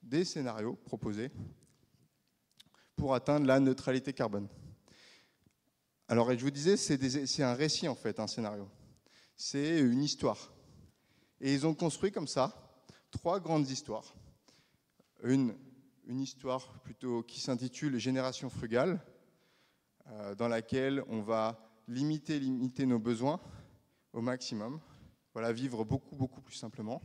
des scénarios proposés pour atteindre la neutralité carbone. Alors, je vous disais, c'est un récit en fait, un scénario. C'est une histoire. Et ils ont construit comme ça 3 grandes histoires. Une histoire plutôt qui s'intitule Génération frugale, dans laquelle on va limiter nos besoins au maximum. Voilà, vivre beaucoup plus simplement.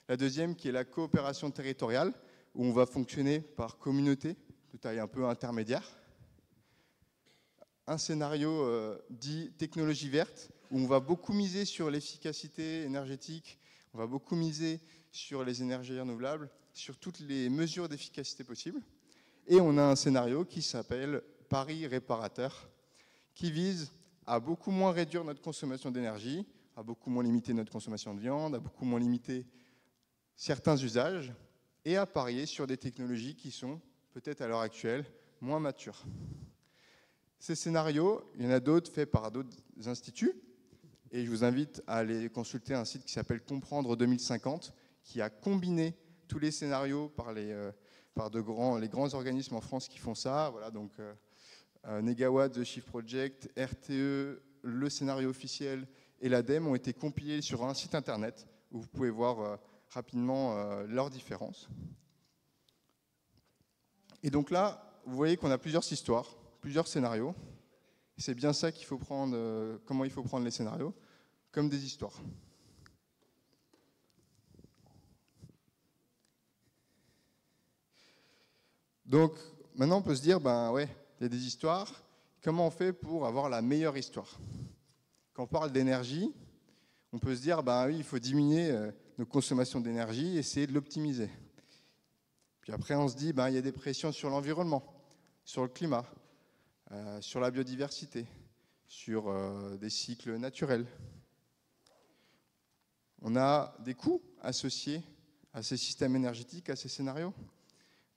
La deuxième qui est la coopération territoriale, où on va fonctionner par communauté de taille un peu intermédiaire. Un scénario dit technologie verte, où on va beaucoup miser sur l'efficacité énergétique, on va beaucoup miser sur les énergies renouvelables, sur toutes les mesures d'efficacité possibles. Et on a un scénario qui s'appelle Paris réparateur, qui vise à beaucoup moins réduire notre consommation d'énergie, à beaucoup moins limiter notre consommation de viande, à beaucoup moins limiter certains usages, et à parier sur des technologies qui sont, peut-être à l'heure actuelle, moins matures. Ces scénarios, il y en a d'autres faits par d'autres instituts, et je vous invite à aller consulter un site qui s'appelle Comprendre 2050, qui a combiné tous les scénarios par les grands organismes en France qui font ça. Voilà, donc Negawatt, The Shift Project, RTE, le scénario officiel et l'ADEME ont été compilés sur un site internet où vous pouvez voir rapidement leurs différences. Et donc là, vous voyez qu'on a plusieurs histoires, plusieurs scénarios. C'est bien ça qu'il faut prendre, comment il faut prendre les scénarios, comme des histoires. Donc maintenant on peut se dire, ben ouais, il y a des histoires, comment on fait pour avoir la meilleure histoire? Quand on parle d'énergie, on peut se dire, ben oui, il faut diminuer nos consommations d'énergie, essayer de l'optimiser. Puis après on se dit, ben il y a des pressions sur l'environnement, sur le climat, sur la biodiversité, sur des cycles naturels. On a des coûts associés à ces systèmes énergétiques, à ces scénarios,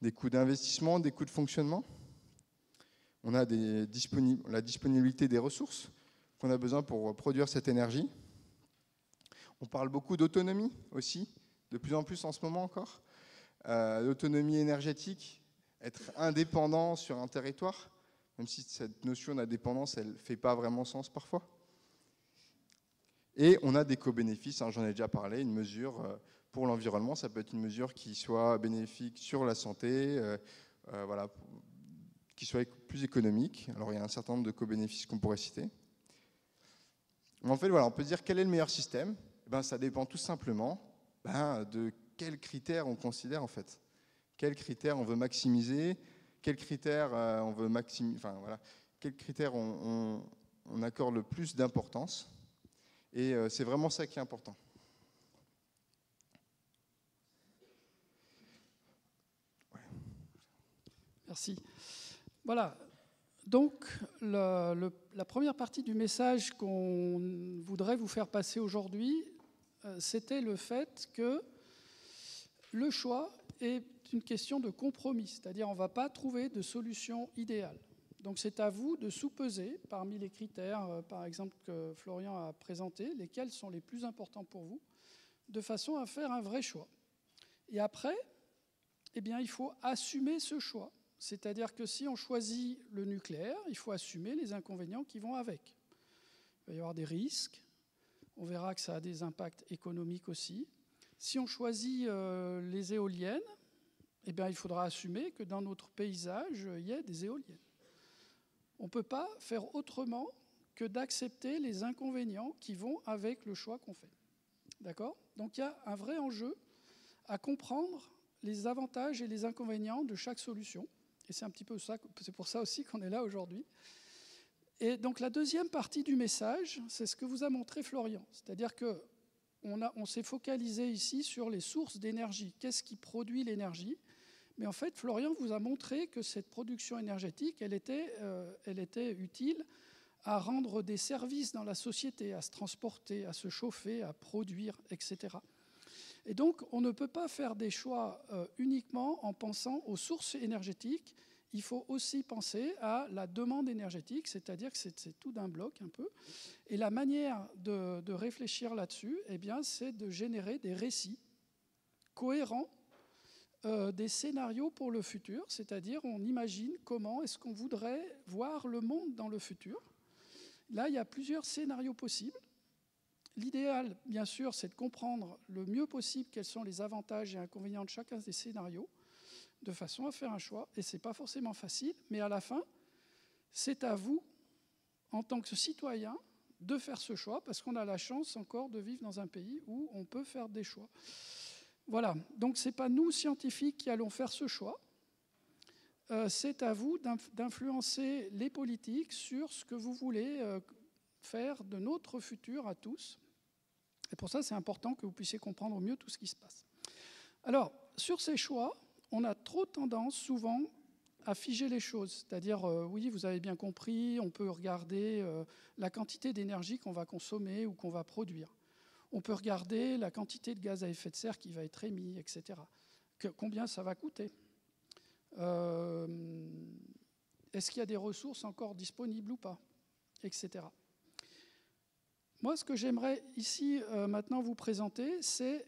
des coûts d'investissement, des coûts de fonctionnement. On a la disponibilité des ressources qu'on a besoin pour produire cette énergie. On parle beaucoup d'autonomie aussi, de plus en plus en ce moment encore. L'autonomie énergétique, être indépendant sur un territoire, même si cette notion d'indépendance, elle ne fait pas vraiment sens parfois. Et on a des co-bénéfices, hein, j'en ai déjà parlé, une mesure pour l'environnement, ça peut être une mesure qui soit bénéfique sur la santé, voilà, qui soit plus économique. Alors il y a un certain nombre de co-bénéfices qu'on pourrait citer. En fait, voilà, on peut dire quel est le meilleur système. Ben, ça dépend tout simplement de quels critères on considère en fait. Quels critères on veut maximiser, quels critères on veut enfin voilà, quels critères on accorde le plus d'importance. Et c'est vraiment ça qui est important. Ouais. Merci. Voilà. Donc, la première partie du message qu'on voudrait vous faire passer aujourd'hui, c'était le fait que le choix est une question de compromis, c'est-à-dire on ne va pas trouver de solution idéale. Donc c'est à vous de sous-peser parmi les critères, par exemple, que Florian a présentés, lesquels sont les plus importants pour vous, de façon à faire un vrai choix. Et après, eh bien, il faut assumer ce choix. C'est-à-dire que si on choisit le nucléaire, il faut assumer les inconvénients qui vont avec. Il va y avoir des risques, on verra que ça a des impacts économiques aussi. Si on choisit les éoliennes, eh bien, il faudra assumer que dans notre paysage, il y ait des éoliennes. On ne peut pas faire autrement que d'accepter les inconvénients qui vont avec le choix qu'on fait. D'accord ? Donc il y a un vrai enjeu à comprendre les avantages et les inconvénients de chaque solution. Et c'est un petit peu ça, c'est pour ça aussi qu'on est là aujourd'hui. Et donc la deuxième partie du message, c'est ce que vous a montré Florian. C'est-à-dire qu'on s'est focalisé ici sur les sources d'énergie. Qu'est-ce qui produit l'énergie ? Mais en fait, Florian vous a montré que cette production énergétique, elle était utile à rendre des services dans la société, à se transporter, à se chauffer, à produire, etc. Et donc, on ne peut pas faire des choix uniquement en pensant aux sources énergétiques. Il faut aussi penser à la demande énergétique, c'est-à-dire que c'est tout d'un bloc un peu. Et la manière de réfléchir là-dessus, eh bien, c'est de générer des récits cohérents, des scénarios pour le futur, c'est-à-dire on imagine comment est-ce qu'on voudrait voir le monde dans le futur. Là, il y a plusieurs scénarios possibles. L'idéal, bien sûr, c'est de comprendre le mieux possible quels sont les avantages et inconvénients de chacun des scénarios, de façon à faire un choix. Et ce n'est pas forcément facile, mais à la fin, c'est à vous, en tant que citoyen, de faire ce choix, parce qu'on a la chance encore de vivre dans un pays où on peut faire des choix. Voilà, donc ce n'est pas nous, scientifiques, qui allons faire ce choix. C'est à vous d'influencer les politiques sur ce que vous voulez faire de notre futur à tous. Et pour ça, c'est important que vous puissiez comprendre au mieux tout ce qui se passe. Alors, sur ces choix, on a trop tendance, souvent, à figer les choses. C'est-à-dire, oui, vous avez bien compris, on peut regarder la quantité d'énergie qu'on va consommer ou qu'on va produire. On peut regarder la quantité de gaz à effet de serre qui va être émis, etc. Combien ça va coûter ? Est-ce qu'il y a des ressources encore disponibles ou pas ? Etc. Moi, ce que j'aimerais ici maintenant vous présenter, c'est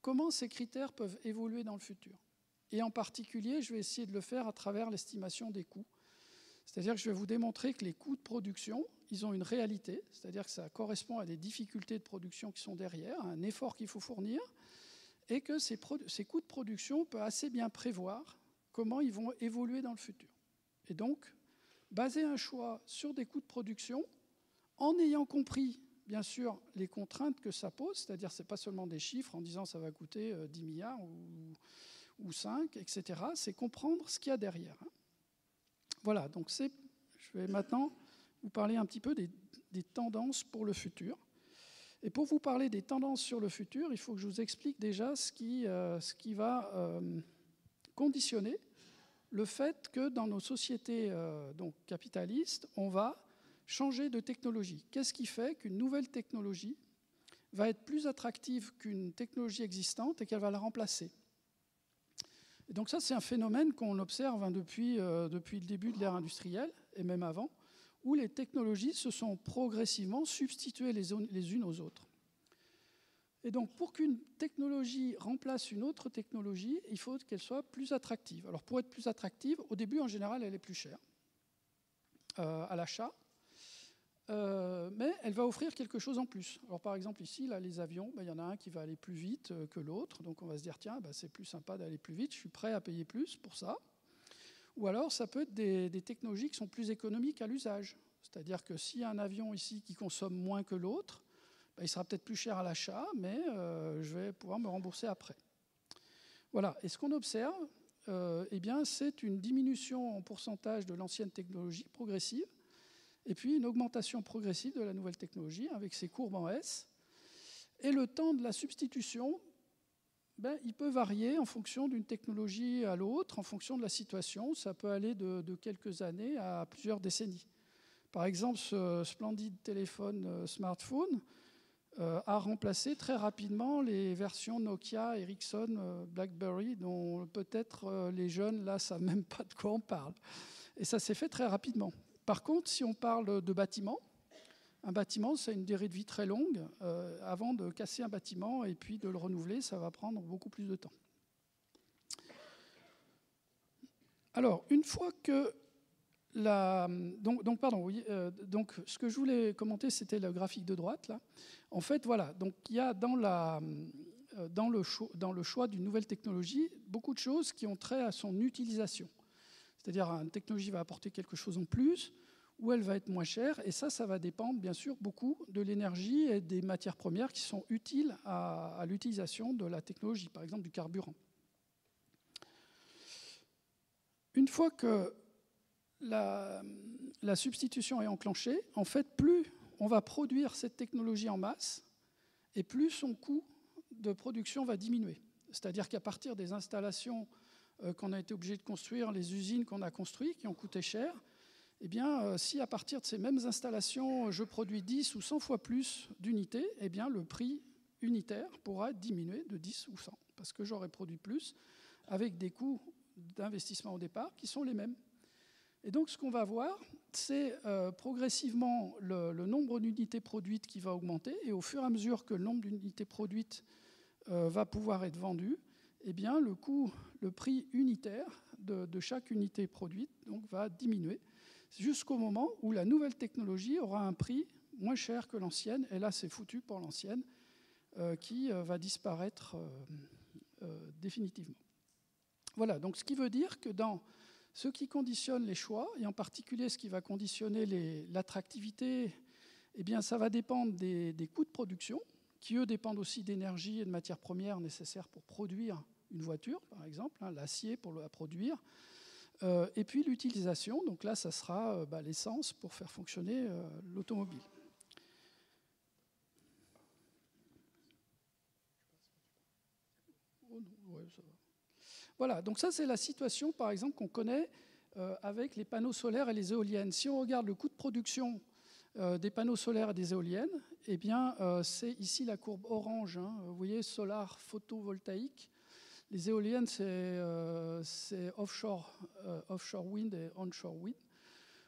comment ces critères peuvent évoluer dans le futur. Et en particulier, je vais essayer de le faire à travers l'estimation des coûts. C'est-à-dire que je vais vous démontrer que les coûts de production, ils ont une réalité, c'est-à-dire que ça correspond à des difficultés de production qui sont derrière, à un effort qu'il faut fournir, et que ces coûts de production, on peut assez bien prévoir comment ils vont évoluer dans le futur. Et donc, baser un choix sur des coûts de production, en ayant compris, bien sûr, les contraintes que ça pose, c'est-à-dire que ce n'est pas seulement des chiffres en disant ça va coûter 10 milliards ou 5, etc., c'est comprendre ce qu'il y a derrière. Voilà, donc je vais maintenant vous parler un petit peu des tendances pour le futur. Et pour vous parler des tendances sur le futur, il faut que je vous explique déjà ce qui va conditionner le fait que dans nos sociétés donc capitalistes, on va changer de technologie. Qu'est-ce qui fait qu'une nouvelle technologie va être plus attractive qu'une technologie existante et qu'elle va la remplacer ? Et donc ça, c'est un phénomène qu'on observe depuis le début de l'ère industrielle, et même avant, où les technologies se sont progressivement substituées les unes aux autres. Et donc, pour qu'une technologie remplace une autre technologie, il faut qu'elle soit plus attractive. Alors, pour être plus attractive, au début, en général, elle est plus chère à l'achat, mais elle va offrir quelque chose en plus. Alors, par exemple, ici, là, les avions, il y en a un qui va aller plus vite que l'autre, donc on va se dire, tiens, c'est plus sympa d'aller plus vite, je suis prêt à payer plus pour ça. Ou alors, ça peut être des technologies qui sont plus économiques à l'usage. C'est-à-dire que s'il y a un avion ici qui consomme moins que l'autre, il sera peut-être plus cher à l'achat, mais je vais pouvoir me rembourser après. Voilà. Et ce qu'on observe, eh bien, c'est une diminution en pourcentage de l'ancienne technologie progressive, et puis une augmentation progressive de la nouvelle technologie avec ses courbes en S. Et le temps de la substitution, il peut varier en fonction d'une technologie à l'autre, en fonction de la situation. Ça peut aller de quelques années à plusieurs décennies. Par exemple, ce splendide téléphone smartphone a remplacé très rapidement les versions Nokia, Ericsson, BlackBerry, dont peut-être les jeunes, là, ne savent même pas de quoi on parle. Et ça s'est fait très rapidement. Par contre, si on parle de bâtiments, un bâtiment, c'est une durée de vie très longue. Avant de casser un bâtiment et puis de le renouveler, ça va prendre beaucoup plus de temps. Alors, une fois que donc, ce que je voulais commenter, c'était le graphique de droite, là. En fait, voilà, donc il y a dans le choix d'une nouvelle technologie beaucoup de choses qui ont trait à son utilisation. C'est-à-dire, une technologie va apporter quelque chose en plus, ou elle va être moins chère, et ça va dépendre, bien sûr, beaucoup de l'énergie et des matières premières qui sont utiles à l'utilisation de la technologie, par exemple du carburant. Une fois que la substitution est enclenchée, en fait, plus on va produire cette technologie en masse, et plus son coût de production va diminuer. C'est-à-dire qu'à partir des installations qu'on a été obligé de construire, les usines qu'on a construites, qui ont coûté cher, eh bien, si à partir de ces mêmes installations, je produis 10 ou 100 fois plus d'unités, eh bien, le prix unitaire pourra diminuer de 10 ou 100, parce que j'aurai produit plus, avec des coûts d'investissement au départ qui sont les mêmes. Et donc, ce qu'on va voir, c'est progressivement le nombre d'unités produites qui va augmenter, et au fur et à mesure que le nombre d'unités produites va pouvoir être vendu, eh bien, le prix unitaire de chaque unité produite donc, va diminuer, jusqu'au moment où la nouvelle technologie aura un prix moins cher que l'ancienne, et là, c'est foutu pour l'ancienne, qui va disparaître définitivement. Voilà, donc ce qui veut dire que dans ce qui conditionne les choix, et en particulier ce qui va conditionner l'attractivité, eh bien, ça va dépendre des coûts de production, qui, eux, dépendent aussi d'énergie et de matières premières nécessaires pour produire une voiture, par exemple, l'acier pour la produire, et puis l'utilisation. Donc là, ça sera l'essence pour faire fonctionner l'automobile. Oh non, ouais, ça va. Voilà, donc ça c'est la situation par exemple qu'on connaît avec les panneaux solaires et les éoliennes. Si on regarde le coût de production des panneaux solaires et des éoliennes, eh bien c'est ici la courbe orange, hein, vous voyez, solar photovoltaïque. Les éoliennes c'est offshore wind et onshore wind.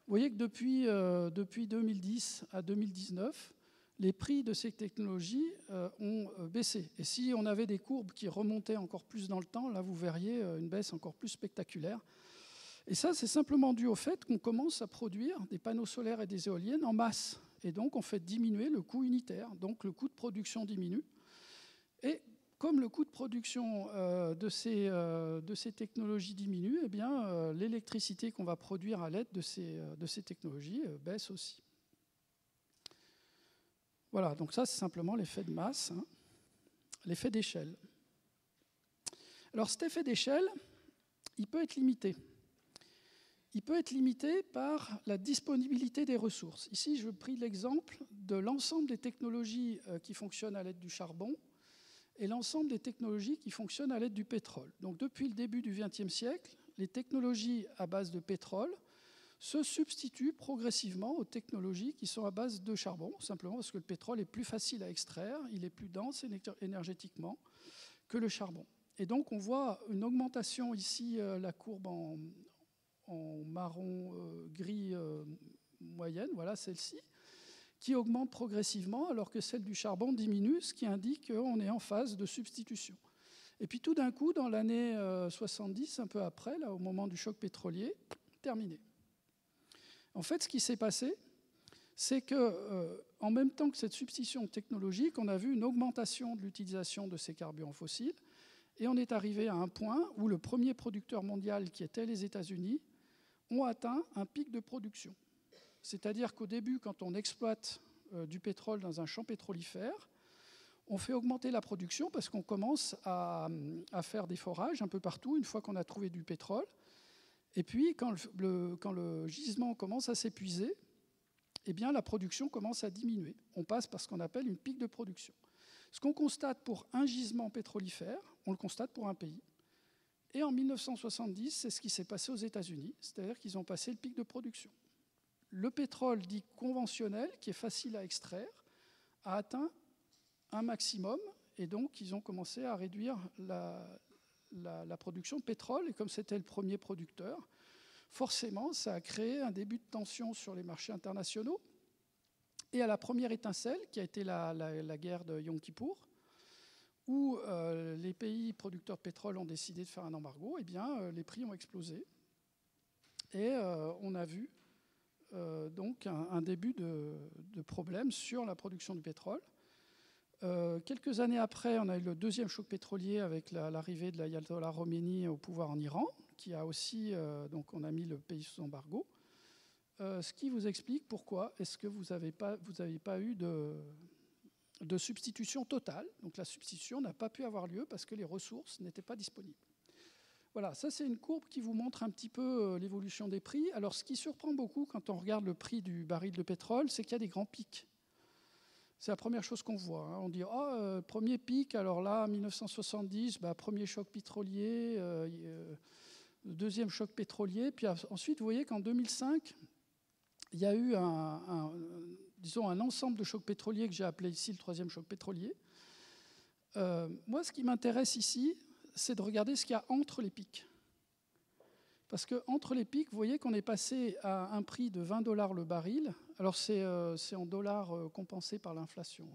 Vous voyez que depuis 2010 à 2019, les prix de ces technologies ont baissé. Et si on avait des courbes qui remontaient encore plus dans le temps, là, vous verriez une baisse encore plus spectaculaire. Et ça, c'est simplement dû au fait qu'on commence à produire des panneaux solaires et des éoliennes en masse. Et donc, on fait diminuer le coût unitaire. Donc, le coût de production diminue. Et comme le coût de production de ces technologies diminue, eh bien, l'électricité qu'on va produire à l'aide de ces technologies baisse aussi. Voilà, donc ça, c'est simplement l'effet de masse, hein, l'effet d'échelle. Alors, cet effet d'échelle, il peut être limité. Il peut être limité par la disponibilité des ressources. Ici, je pris l'exemple de l'ensemble des technologies qui fonctionnent à l'aide du charbon et l'ensemble des technologies qui fonctionnent à l'aide du pétrole. Donc, depuis le début du XXe siècle, les technologies à base de pétrole se substituent progressivement aux technologies qui sont à base de charbon, simplement parce que le pétrole est plus facile à extraire, il est plus dense énergétiquement que le charbon. Et donc on voit une augmentation ici, la courbe en marron gris moyenne, voilà celle-ci, qui augmente progressivement alors que celle du charbon diminue, ce qui indique qu'on est en phase de substitution. Et puis tout d'un coup, dans l'année 70, un peu après, là, au moment du choc pétrolier, terminé. En fait, ce qui s'est passé, c'est qu'en même temps que cette substitution technologique, on a vu une augmentation de l'utilisation de ces carburants fossiles, et on est arrivé à un point où le premier producteur mondial, qui était les États-Unis, ont atteint un pic de production. C'est-à-dire qu'au début, quand on exploite du pétrole dans un champ pétrolifère, on fait augmenter la production parce qu'on commence à faire des forages un peu partout une fois qu'on a trouvé du pétrole. Et puis, quand le gisement commence à s'épuiser, eh bien, la production commence à diminuer. On passe par ce qu'on appelle une pic de production. Ce qu'on constate pour un gisement pétrolifère, on le constate pour un pays. Et en 1970, c'est ce qui s'est passé aux États-Unis, c'est-à-dire qu'ils ont passé le pic de production. Le pétrole dit conventionnel, qui est facile à extraire, a atteint un maximum, et donc ils ont commencé à réduire la production de pétrole, et comme c'était le premier producteur, forcément, ça a créé un début de tension sur les marchés internationaux. Et à la première étincelle, qui a été la guerre de Yom Kippour, où les pays producteurs de pétrole ont décidé de faire un embargo, eh bien, les prix ont explosé. Et on a vu donc un début de problème sur la production du pétrole. Quelques années après, on a eu le deuxième choc pétrolier avec l'arrivée de l'ayatollah Khomeini au pouvoir en Iran, qui a aussi, donc on a mis le pays sous embargo. Ce qui vous explique pourquoi est-ce que vous n'avez pas eu de substitution totale. Donc la substitution n'a pas pu avoir lieu parce que les ressources n'étaient pas disponibles. Voilà, ça c'est une courbe qui vous montre un petit peu l'évolution des prix. Alors ce qui surprend beaucoup quand on regarde le prix du baril de pétrole, c'est qu'il y a des grands pics. C'est la première chose qu'on voit. On dit, premier pic, alors là, 1970, premier choc pétrolier, deuxième choc pétrolier. Puis ensuite, vous voyez qu'en 2005, il y a eu un ensemble de chocs pétroliers que j'ai appelé ici le troisième choc pétrolier. Moi, ce qui m'intéresse ici, c'est de regarder ce qu'il y a entre les pics. Parce qu'entre les pics, vous voyez qu'on est passé à un prix de $20 le baril. Alors, c'est en dollars compensé par l'inflation.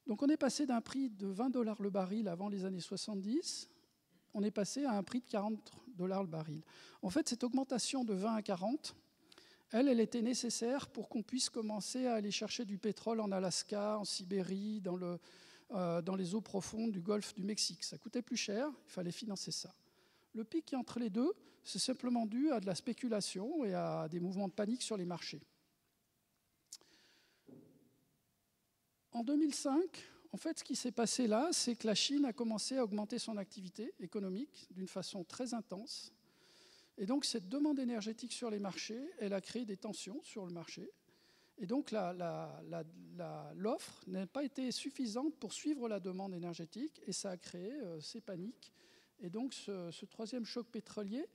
Donc, on est passé d'un prix de $20 le baril avant les années 70. On est passé à un prix de $40 le baril. En fait, cette augmentation de 20 à 40, elle était nécessaire pour qu'on puisse commencer à aller chercher du pétrole en Alaska, en Sibérie, dans les eaux profondes du golfe du Mexique. Ça coûtait plus cher, il fallait financer ça. Le pic qui est entre les deux, c'est simplement dû à de la spéculation et à des mouvements de panique sur les marchés. En 2005, en fait, ce qui s'est passé là, c'est que la Chine a commencé à augmenter son activité économique d'une façon très intense. Et donc, cette demande énergétique sur les marchés, elle a créé des tensions sur le marché. Et donc, l'offre n'a pas été suffisante pour suivre la demande énergétique, et ça a créé ces paniques. Et donc, ce troisième choc pétrolier,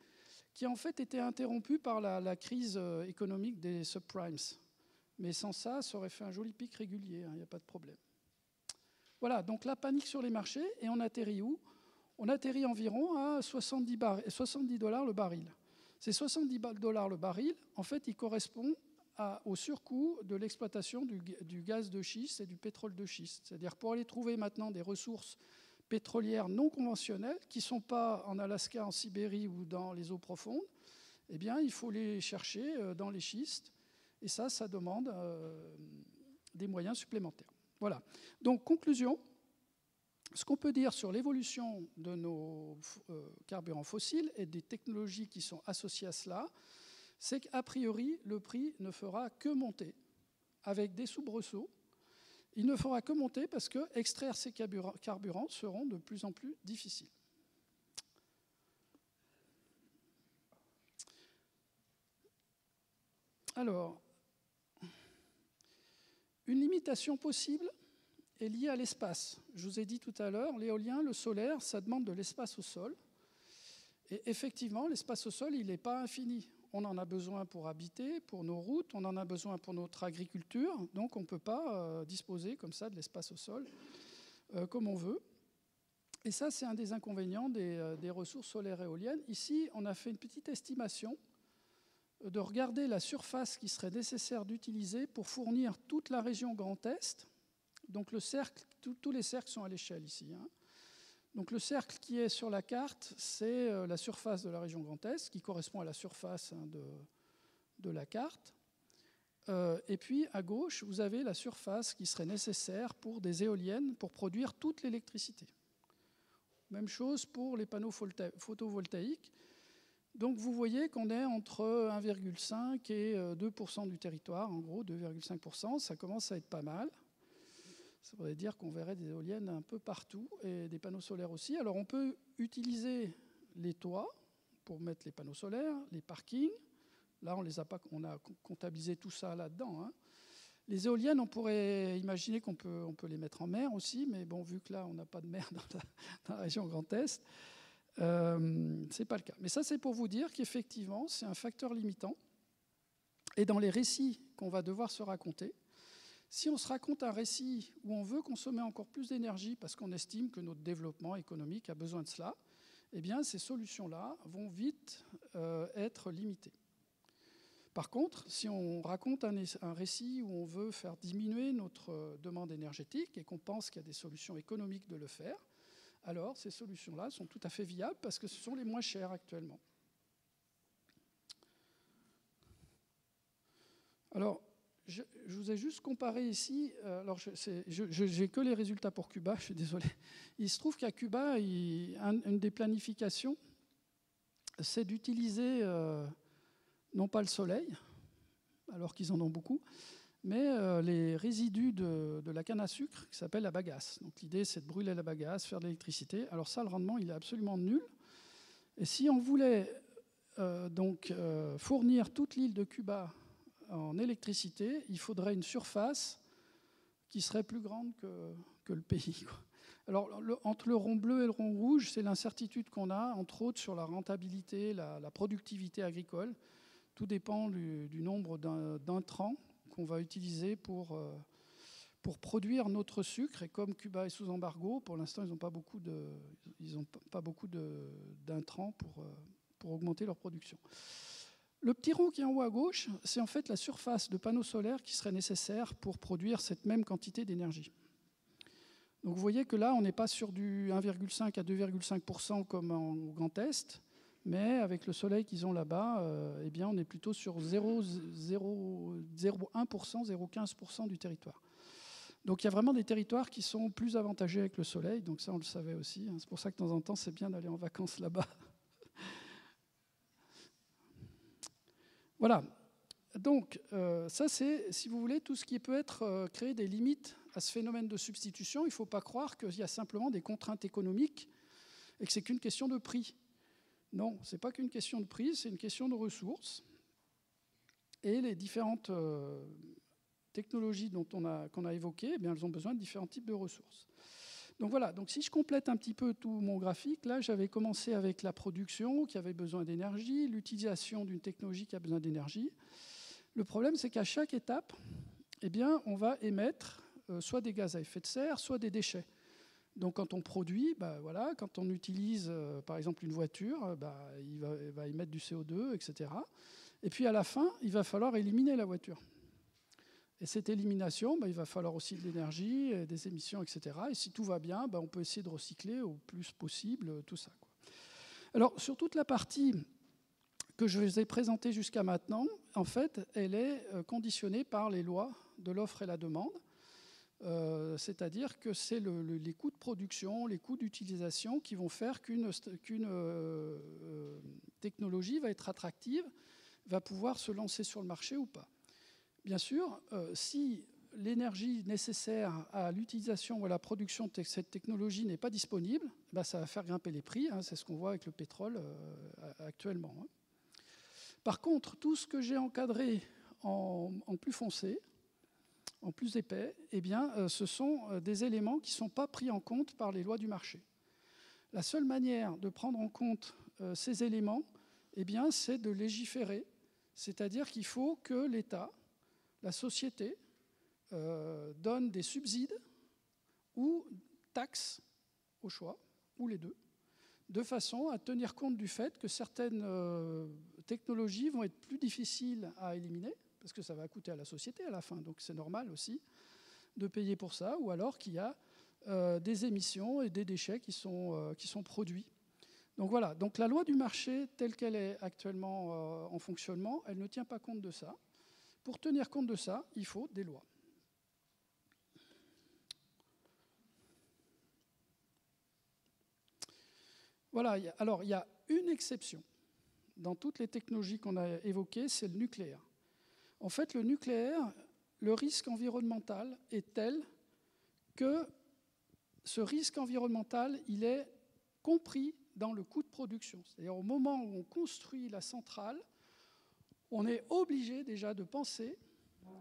qui en fait était interrompu par la crise économique des subprimes. Mais sans ça, ça aurait fait un joli pic régulier, il n'y a pas de problème. Voilà, donc la panique sur les marchés, et on atterrit où? On atterrit environ à $70 le baril. Ces $70 le baril, en fait, ils correspondent au surcoût de l'exploitation du gaz de schiste et du pétrole de schiste. C'est-à-dire pour aller trouver maintenant des ressources pétrolières non conventionnelles qui ne sont pas en Alaska, en Sibérie ou dans les eaux profondes, eh bien, il faut les chercher dans les schistes. Et ça demande des moyens supplémentaires. Voilà. Donc, conclusion. Ce qu'on peut dire sur l'évolution de nos carburants fossiles et des technologies qui sont associées à cela, c'est qu'a priori, le prix ne fera que monter avec des soubresauts. Il ne fera que monter parce que extraire ces carburants seront de plus en plus difficiles. Alors, une limitation possible est liée à l'espace. Je vous ai dit tout à l'heure, l'éolien, le solaire, ça demande de l'espace au sol. Et effectivement, l'espace au sol, il n'est pas infini. On en a besoin pour habiter, pour nos routes, on en a besoin pour notre agriculture, donc on ne peut pas disposer comme ça de l'espace au sol comme on veut. Et ça, c'est un des inconvénients des ressources solaires et éoliennes. Ici, on a fait une petite estimation de regarder la surface qui serait nécessaire d'utiliser pour fournir toute la région Grand Est. Donc le cercle, tous les cercles sont à l'échelle ici. Donc le cercle qui est sur la carte, c'est la surface de la région Grand Est, qui correspond à la surface de la carte. Et puis à gauche, vous avez la surface qui serait nécessaire pour des éoliennes pour produire toute l'électricité. Même chose pour les panneaux photovoltaïques. Donc vous voyez qu'on est entre 1,5 et 2% du territoire, en gros 2,5%, ça commence à être pas mal. Ça voudrait dire qu'on verrait des éoliennes un peu partout et des panneaux solaires aussi. Alors on peut utiliser les toits pour mettre les panneaux solaires, les parkings. Là, on a comptabilisé tout ça là-dedans. Les éoliennes, on pourrait imaginer qu'on peut les mettre en mer aussi, mais bon, vu que là, on n'a pas de mer dans la région Grand Est, c'est pas le cas. Mais ça, c'est pour vous dire qu'effectivement, c'est un facteur limitant. Et dans les récits qu'on va devoir se raconter, si on se raconte un récit où on veut consommer encore plus d'énergie parce qu'on estime que notre développement économique a besoin de cela, eh bien, ces solutions-là vont vite être limitées. Par contre, si on raconte un récit où on veut faire diminuer notre demande énergétique et qu'on pense qu'il y a des solutions économiques de le faire, alors ces solutions-là sont tout à fait viables parce que ce sont les moins chères actuellement. Alors, je vous ai juste comparé ici, alors j'ai que les résultats pour Cuba, je suis désolé. Il se trouve qu'à Cuba, une des planifications, c'est d'utiliser non pas le soleil, alors qu'ils en ont beaucoup, mais les résidus de la canne à sucre qui s'appelle la bagasse. Donc l'idée, c'est de brûler la bagasse, faire de l'électricité. Alors ça, le rendement, il est absolument nul. Et si on voulait fournir toute l'île de Cuba en électricité, il faudrait une surface qui serait plus grande que le pays, quoi. Alors, entre le rond bleu et le rond rouge, c'est l'incertitude qu'on a, entre autres, sur la rentabilité, la productivité agricole. Tout dépend du nombre d'intrants qu'on va utiliser pour produire notre sucre. Et comme Cuba est sous embargo, pour l'instant, ils n'ont pas beaucoup d'intrants pour augmenter leur production. Le petit rond qui est en haut à gauche, c'est en fait la surface de panneaux solaires qui serait nécessaire pour produire cette même quantité d'énergie. Donc vous voyez que là, on n'est pas sur du 1,5 à 2,5% comme au Grand Est, mais avec le soleil qu'ils ont là-bas, eh bien, on est plutôt sur 0,01%, 0,15% du territoire. Donc il y a vraiment des territoires qui sont plus avantagés avec le soleil, donc ça on le savait aussi. C'est pour ça que de temps en temps, c'est bien d'aller en vacances là-bas. Voilà. Donc ça c'est, si vous voulez, tout ce qui peut être créer des limites à ce phénomène de substitution. Il ne faut pas croire qu'il y a simplement des contraintes économiques et que c'est qu'une question de prix. Non, ce n'est pas qu'une question de prix, c'est une question de ressources. Et les différentes technologies qu'on a évoquées, eh bien, elles ont besoin de différents types de ressources. Donc voilà, donc si je complète un petit peu tout mon graphique, là j'avais commencé avec la production qui avait besoin d'énergie, l'utilisation d'une technologie qui a besoin d'énergie. Le problème, c'est qu'à chaque étape, eh bien, on va émettre soit des gaz à effet de serre, soit des déchets. Donc quand on produit, voilà, quand on utilise par exemple une voiture, il va émettre du CO2, etc. Et puis à la fin, il va falloir éliminer la voiture. Et cette élimination, il va falloir aussi de l'énergie, des émissions, etc. Et si tout va bien, on peut essayer de recycler au plus possible tout ça, quoi. Alors sur toute la partie que je vous ai présentée jusqu'à maintenant, en fait, elle est conditionnée par les lois de l'offre et la demande. C'est-à-dire que c'est les coûts de production, les coûts d'utilisation qui vont faire qu'une technologie va être attractive, va pouvoir se lancer sur le marché ou pas. Bien sûr, si l'énergie nécessaire à l'utilisation ou à la production de cette technologie n'est pas disponible, ça va faire grimper les prix. C'est ce qu'on voit avec le pétrole actuellement. Par contre, tout ce que j'ai encadré en plus foncé, en plus épais, eh bien, ce sont des éléments qui ne sont pas pris en compte par les lois du marché. La seule manière de prendre en compte ces éléments, eh bien, c'est de légiférer, c'est-à-dire qu'il faut que l'État, la société, donne des subsides ou taxes au choix, ou les deux, de façon à tenir compte du fait que certaines technologies vont être plus difficiles à éliminer, parce que ça va coûter à la société à la fin, donc c'est normal aussi de payer pour ça, ou alors qu'il y a des émissions et des déchets qui sont produits. Donc voilà, donc la loi du marché telle qu'elle est actuellement en fonctionnement, elle ne tient pas compte de ça. Pour tenir compte de ça, il faut des lois. Voilà, alors il y a une exception dans toutes les technologies qu'on a évoquées, c'est le nucléaire. En fait, le nucléaire, le risque environnemental est tel que ce risque environnemental, il est compris dans le coût de production. C'est-à-dire au moment où on construit la centrale, on est obligé déjà de penser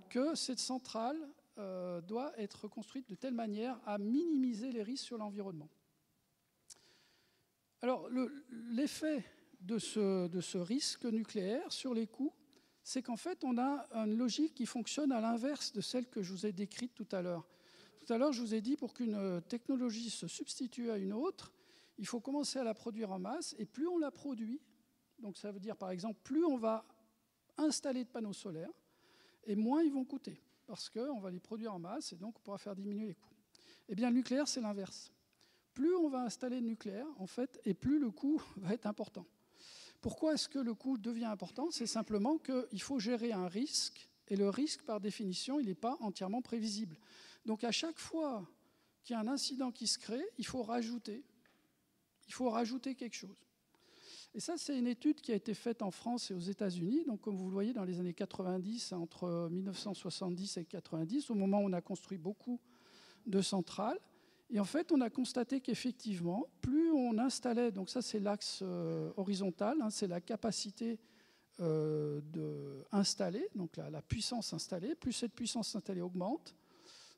que cette centrale doit être construite de telle manière à minimiser les risques sur l'environnement. Alors, l'effet de ce risque nucléaire sur les coûts, c'est qu'en fait, on a une logique qui fonctionne à l'inverse de celle que je vous ai décrite tout à l'heure. Tout à l'heure, je vous ai dit, pour qu'une technologie se substitue à une autre, il faut commencer à la produire en masse, et plus on la produit, donc ça veut dire, par exemple, plus on va installer de panneaux solaires, et moins ils vont coûter, parce qu'on va les produire en masse, et donc on pourra faire diminuer les coûts. Eh bien, le nucléaire, c'est l'inverse. Plus on va installer de nucléaire, en fait, et plus le coût va être important. Pourquoi est-ce que le coût devient important? C'est simplement qu'il faut gérer un risque, et le risque, par définition, il n'est pas entièrement prévisible. Donc à chaque fois qu'il y a un incident qui se crée, il faut rajouter quelque chose. Et ça, c'est une étude qui a été faite en France et aux États-Unis. Donc comme vous le voyez, dans les années 90, entre 1970 et 90, au moment où on a construit beaucoup de centrales. Et en fait, on a constaté qu'effectivement, plus on installait, donc ça c'est l'axe horizontal, c'est la capacité d'installer, donc la puissance installée, plus cette puissance installée augmente,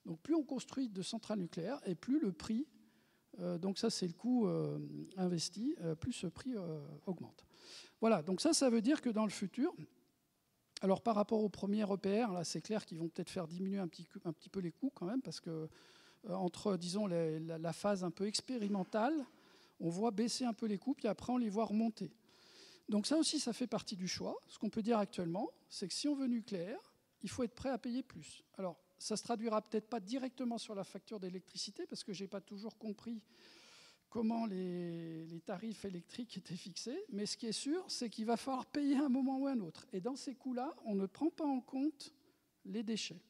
Donc plus on construit de centrales nucléaires et plus le prix, donc ça c'est le coût investi, plus ce prix augmente. Voilà, donc ça veut dire que dans le futur, alors par rapport aux premiers EPR, là c'est clair qu'ils vont peut-être faire diminuer un petit peu les coûts quand même, parce que entre, disons, la phase un peu expérimentale, on voit baisser un peu les coûts, puis après on les voit remonter. Donc ça aussi, ça fait partie du choix. Ce qu'on peut dire actuellement, c'est que si on veut nucléaire, il faut être prêt à payer plus. Alors, ça ne se traduira peut-être pas directement sur la facture d'électricité, parce que je n'ai pas toujours compris comment les tarifs électriques étaient fixés, mais ce qui est sûr, c'est qu'il va falloir payer à un moment ou à un autre. Et dans ces coûts-là, on ne prend pas en compte les déchets.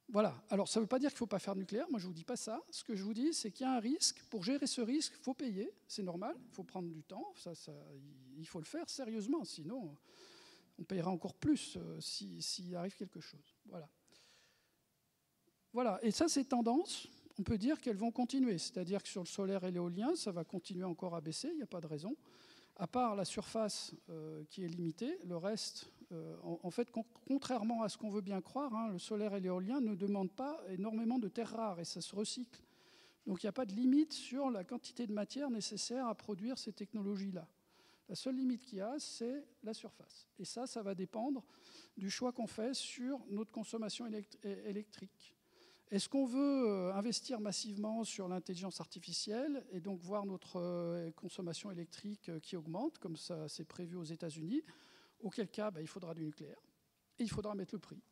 Voilà. Alors, ça ne veut pas dire qu'il ne faut pas faire de nucléaire. Moi, je ne vous dis pas ça. Ce que je vous dis, c'est qu'il y a un risque. Pour gérer ce risque, il faut payer. C'est normal. Il faut prendre du temps. Il faut le faire sérieusement. Sinon, on payera encore plus s'il arrive quelque chose. Voilà. Voilà. Et ça, ces tendances, on peut dire qu'elles vont continuer. C'est-à-dire que sur le solaire et l'éolien, ça va continuer encore à baisser. Il n'y a pas de raison. À part la surface qui est limitée, le reste, en fait, contrairement à ce qu'on veut bien croire, hein, le solaire et l'éolien ne demandent pas énormément de terres rares et ça se recycle. Donc il n'y a pas de limite sur la quantité de matière nécessaire à produire ces technologies-là. La seule limite qu'il y a, c'est la surface. Et ça va dépendre du choix qu'on fait sur notre consommation électrique. Est-ce qu'on veut investir massivement sur l'intelligence artificielle et donc voir notre consommation électrique qui augmente, comme ça c'est prévu aux États-Unis, auquel cas il faudra du nucléaire et il faudra mettre le prix.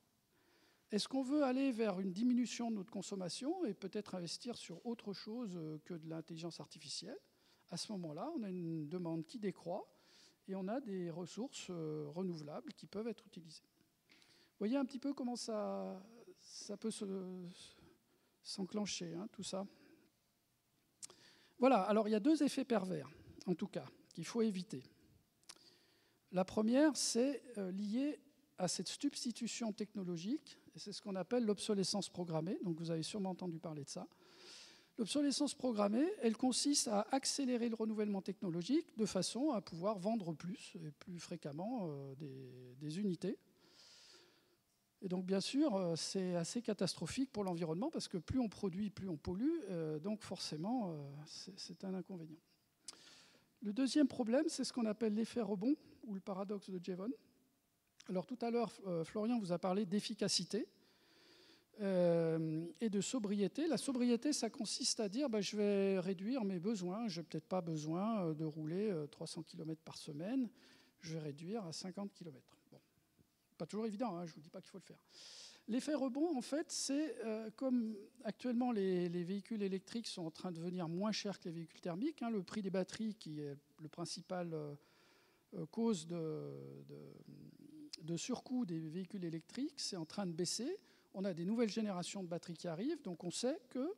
Est-ce qu'on veut aller vers une diminution de notre consommation et peut-être investir sur autre chose que de l'intelligence artificielle? À ce moment-là, on a une demande qui décroît et on a des ressources renouvelables qui peuvent être utilisées. Vous voyez un petit peu comment ça peut s'enclencher, hein, tout ça. Voilà, alors il y a deux effets pervers, en tout cas, qu'il faut éviter. La première, c'est lié à cette substitution technologique, et c'est ce qu'on appelle l'obsolescence programmée, donc vous avez sûrement entendu parler de ça. L'obsolescence programmée, elle consiste à accélérer le renouvellement technologique de façon à pouvoir vendre plus et plus fréquemment des unités. Et donc, bien sûr, c'est assez catastrophique pour l'environnement parce que plus on produit, plus on pollue. Donc, forcément, c'est un inconvénient. Le deuxième problème, c'est ce qu'on appelle l'effet rebond ou le paradoxe de Jevons. Alors, tout à l'heure, Florian vous a parlé d'efficacité et de sobriété. La sobriété, ça consiste à dire je vais réduire mes besoins. Je n'ai peut-être pas besoin de rouler 300 km par semaine. Je vais réduire à 50 km. Bon. Pas toujours évident, hein, je ne vous dis pas qu'il faut le faire. L'effet rebond, en fait, c'est comme actuellement les véhicules électriques sont en train de devenir moins chers que les véhicules thermiques, hein, le prix des batteries, qui est le principal cause de surcoût des véhicules électriques, c'est en train de baisser. On a des nouvelles générations de batteries qui arrivent, donc on sait que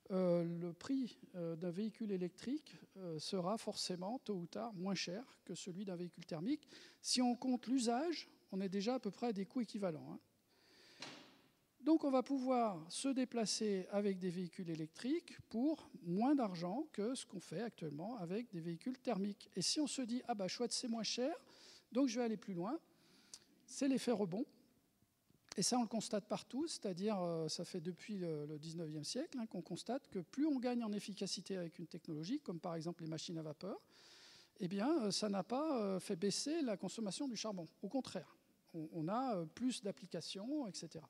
le prix d'un véhicule électrique sera forcément, tôt ou tard, moins cher que celui d'un véhicule thermique. Si on compte l'usage, on est déjà à peu près à des coûts équivalents. Hein. Donc on va pouvoir se déplacer avec des véhicules électriques pour moins d'argent que ce qu'on fait actuellement avec des véhicules thermiques. Et si on se dit, chouette, c'est moins cher, donc je vais aller plus loin, c'est l'effet rebond. Et ça, on le constate partout, c'est-à-dire, ça fait depuis le 19e siècle qu'on constate que plus on gagne en efficacité avec une technologie, comme par exemple les machines à vapeur, eh bien, ça n'a pas fait baisser la consommation du charbon. Au contraire, on a plus d'applications, etc.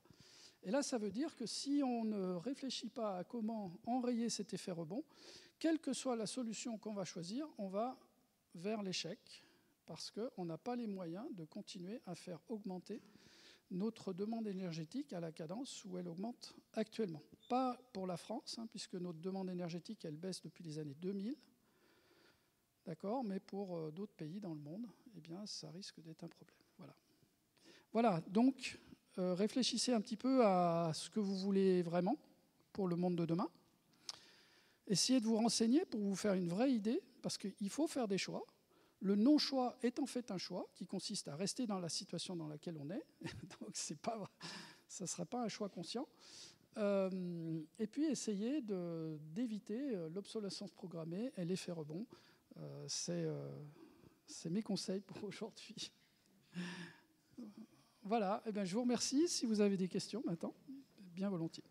Et là, ça veut dire que si on ne réfléchit pas à comment enrayer cet effet rebond, quelle que soit la solution qu'on va choisir, on va vers l'échec, parce qu'on n'a pas les moyens de continuer à faire augmenter notre demande énergétique à la cadence où elle augmente actuellement. Pas pour la France, hein, puisque notre demande énergétique, elle baisse depuis les années 2000, d'accord, mais pour d'autres pays dans le monde, eh bien, ça risque d'être un problème. Voilà, donc réfléchissez un petit peu à ce que vous voulez vraiment pour le monde de demain. Essayez de vous renseigner pour vous faire une vraie idée, parce qu'il faut faire des choix. Le non-choix est en fait un choix qui consiste à rester dans la situation dans laquelle on est. Donc ça ne sera pas un choix conscient. Et puis essayer d'éviter l'obsolescence programmée et l'effet rebond. C'est mes conseils pour aujourd'hui. Voilà, eh bien, je vous remercie. Si vous avez des questions maintenant, bien volontiers.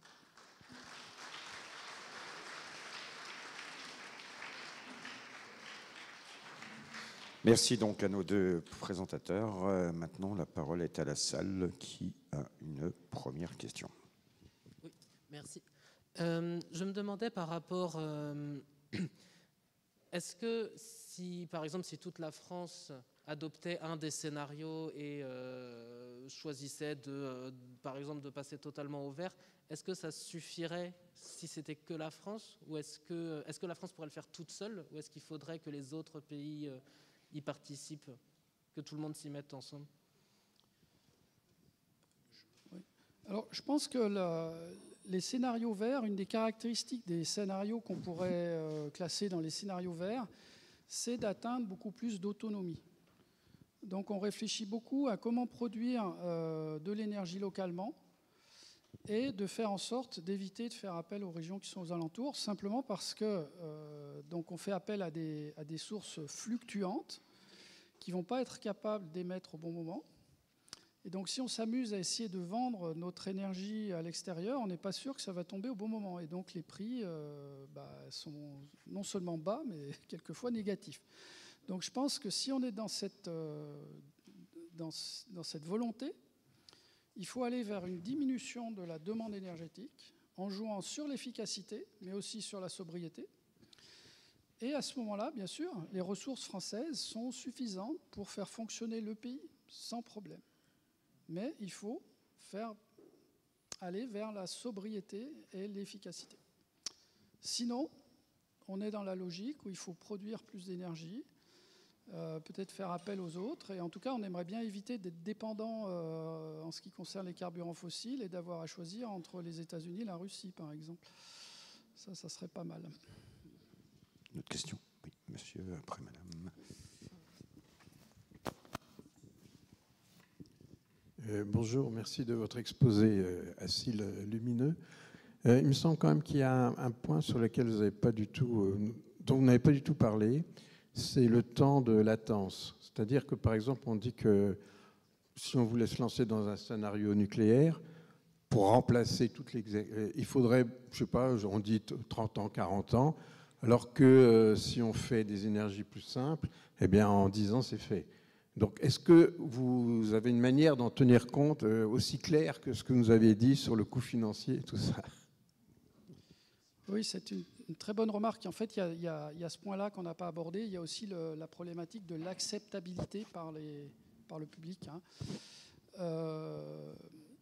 Merci donc à nos deux présentateurs. Maintenant, la parole est à la salle qui a une première question. Oui, merci. Je me demandais par rapport... est-ce que si, par exemple, si toute la France adoptait un des scénarios et choisissait, par exemple, de passer totalement au vert, est-ce que ça suffirait si c'était que la France? Ou est-ce que la France pourrait le faire toute seule? Ou est-ce qu'il faudrait que les autres pays y participent, que tout le monde s'y mette ensemble? Oui. Alors, je pense que les scénarios verts, une des caractéristiques des scénarios qu'on pourrait classer dans les scénarios verts, c'est d'atteindre beaucoup plus d'autonomie. Donc on réfléchit beaucoup à comment produire de l'énergie localement et de faire en sorte d'éviter de faire appel aux régions qui sont aux alentours, simplement parce que donc on fait appel à des sources fluctuantes qui ne vont pas être capables d'émettre au bon moment. Et donc si on s'amuse à essayer de vendre notre énergie à l'extérieur, on n'est pas sûr que ça va tomber au bon moment. Et donc les prix sont non seulement bas, mais quelquefois négatifs. Donc je pense que si on est dans cette volonté, il faut aller vers une diminution de la demande énergétique en jouant sur l'efficacité, mais aussi sur la sobriété. Et à ce moment-là, bien sûr, les ressources françaises sont suffisantes pour faire fonctionner le pays sans problème. Mais il faut aller vers la sobriété et l'efficacité. Sinon, on est dans la logique où il faut produire plus d'énergie, peut-être faire appel aux autres. Et en tout cas, on aimerait bien éviter d'être dépendant en ce qui concerne les carburants fossiles et d'avoir à choisir entre les États-Unis et la Russie, par exemple. Ça serait pas mal. Une autre question? Oui, monsieur, après madame. Bonjour, merci de votre exposé assez lumineux. Il me semble quand même qu'il y a un point sur lequel vous n'avez pas du tout, dont vous n'avez pas du tout parlé, c'est le temps de latence. C'est-à-dire que, par exemple, on dit que si on voulait se lancer dans un scénario nucléaire, pour remplacer toutes les... il faudrait, je sais pas, on dit 30 ans, 40 ans, alors que si on fait des énergies plus simples, eh bien, en 10 ans, c'est fait. Donc, est-ce que vous avez une manière d'en tenir compte aussi claire que ce que vous avez dit sur le coût financier et tout ça? Oui, c'est une très bonne remarque. En fait, il y a ce point-là qu'on n'a pas abordé. Il y a aussi la problématique de l'acceptabilité par le public.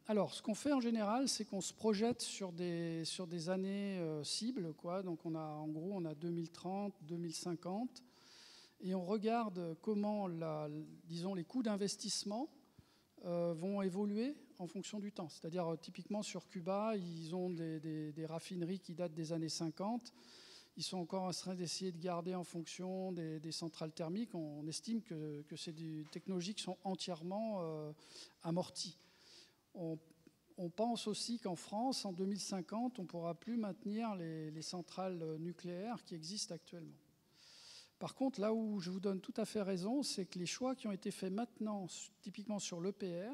Alors, ce qu'on fait en général, c'est qu'on se projette sur des années cibles, quoi. Donc, en gros, on a 2030, 2050. Et on regarde comment, disons, les coûts d'investissement vont évoluer en fonction du temps. C'est-à-dire, typiquement, sur Cuba, ils ont des raffineries qui datent des années 50. Ils sont encore en train d'essayer de garder en fonction des centrales thermiques. On estime que c'est des technologies qui sont entièrement amorties. On pense aussi qu'en France, en 2050, on ne pourra plus maintenir les centrales nucléaires qui existent actuellement. Par contre, là où je vous donne tout à fait raison, c'est que les choix qui ont été faits maintenant, typiquement sur l'EPR,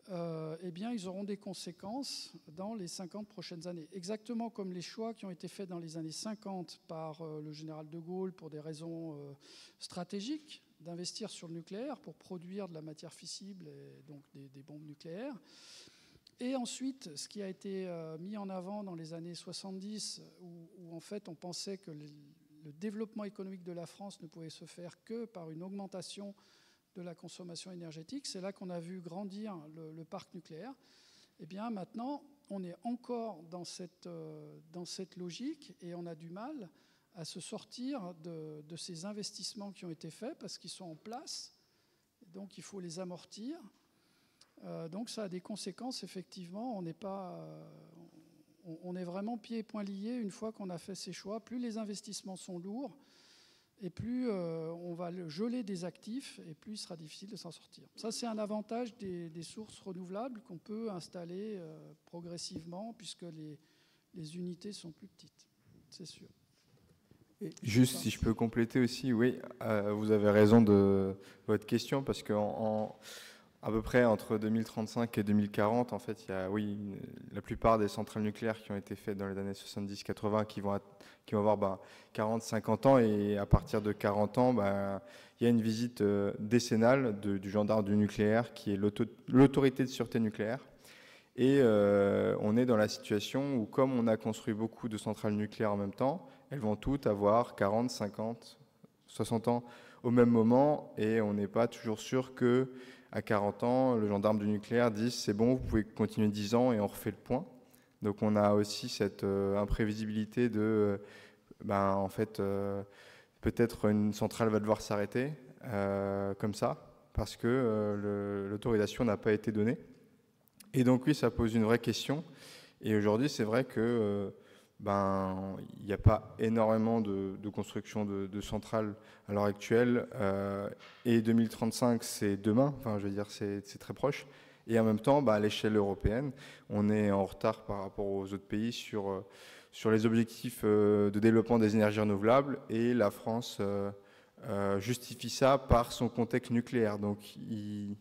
eh bien, ils auront des conséquences dans les 50 prochaines années. Exactement comme les choix qui ont été faits dans les années 50 par le général de Gaulle pour des raisons stratégiques, d'investir sur le nucléaire pour produire de la matière fissible et donc des bombes nucléaires. Et ensuite, ce qui a été mis en avant dans les années 70, où en fait on pensait que le développement économique de la France ne pouvait se faire que par une augmentation de la consommation énergétique. C'est là qu'on a vu grandir le parc nucléaire. Eh bien, maintenant, on est encore dans cette logique et on a du mal à se sortir de ces investissements qui ont été faits parce qu'ils sont en place. Donc, il faut les amortir. Donc, ça a des conséquences, effectivement. On est vraiment pieds et poings liés une fois qu'on a fait ces choix. Plus les investissements sont lourds, et plus on va geler des actifs, et plus il sera difficile de s'en sortir. Ça, c'est un avantage des sources renouvelables qu'on peut installer progressivement, puisque les unités sont plus petites, c'est sûr. Juste, si je peux compléter aussi, oui, vous avez raison de votre question, parce qu'en à peu près entre 2035 et 2040, en fait, il y a, la plupart des centrales nucléaires qui ont été faites dans les années 70-80 qui vont avoir 40-50 ans, et à partir de 40 ans, il y a une visite décennale du gendarme du nucléaire qui est l'autorité de sûreté nucléaire. Et on est dans la situation où, comme on a construit beaucoup de centrales nucléaires en même temps, elles vont toutes avoir 40, 50, 60 ans au même moment, et on n'est pas toujours sûr qu'à 40 ans, le gendarme du nucléaire dise c'est bon, vous pouvez continuer 10 ans et on refait le point. Donc on a aussi cette imprévisibilité de, en fait, peut-être une centrale va devoir s'arrêter comme ça, parce que l'autorisation n'a pas été donnée. Et donc oui, ça pose une vraie question. Et aujourd'hui, c'est vrai que il n'y a pas énormément de construction de centrales à l'heure actuelle. Et 2035, c'est demain. Enfin, je veux dire, c'est très proche. Et en même temps, à l'échelle européenne, on est en retard par rapport aux autres pays sur les objectifs de développement des énergies renouvelables. Et la France justifie ça par son contexte nucléaire. Donc, il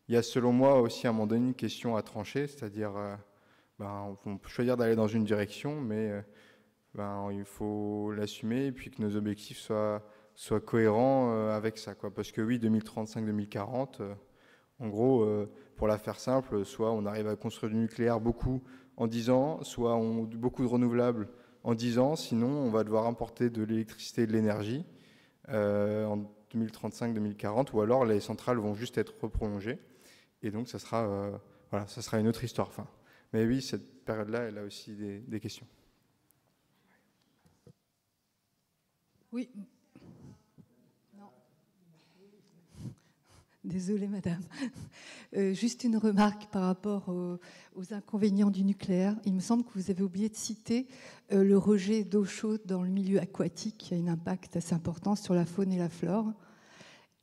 y a selon moi aussi à un moment donné une question à trancher, c'est-à-dire on peut choisir d'aller dans une direction, mais il faut l'assumer et puis que nos objectifs soient cohérents avec ça, quoi. Parce que oui, 2035-2040, en gros, pour la faire simple, soit on arrive à construire du nucléaire beaucoup en 10 ans, soit beaucoup de renouvelables en 10 ans, sinon on va devoir importer de l'électricité et de l'énergie en 2035-2040, ou alors les centrales vont juste être reprolongées. Et donc, ça sera une autre histoire. Enfin, mais oui, cette période-là, elle a aussi des questions. Oui. Non. Désolée, madame. Juste une remarque par rapport aux inconvénients du nucléaire. Il me semble que vous avez oublié de citer le rejet d'eau chaude dans le milieu aquatique, qui a un impact assez important sur la faune et la flore.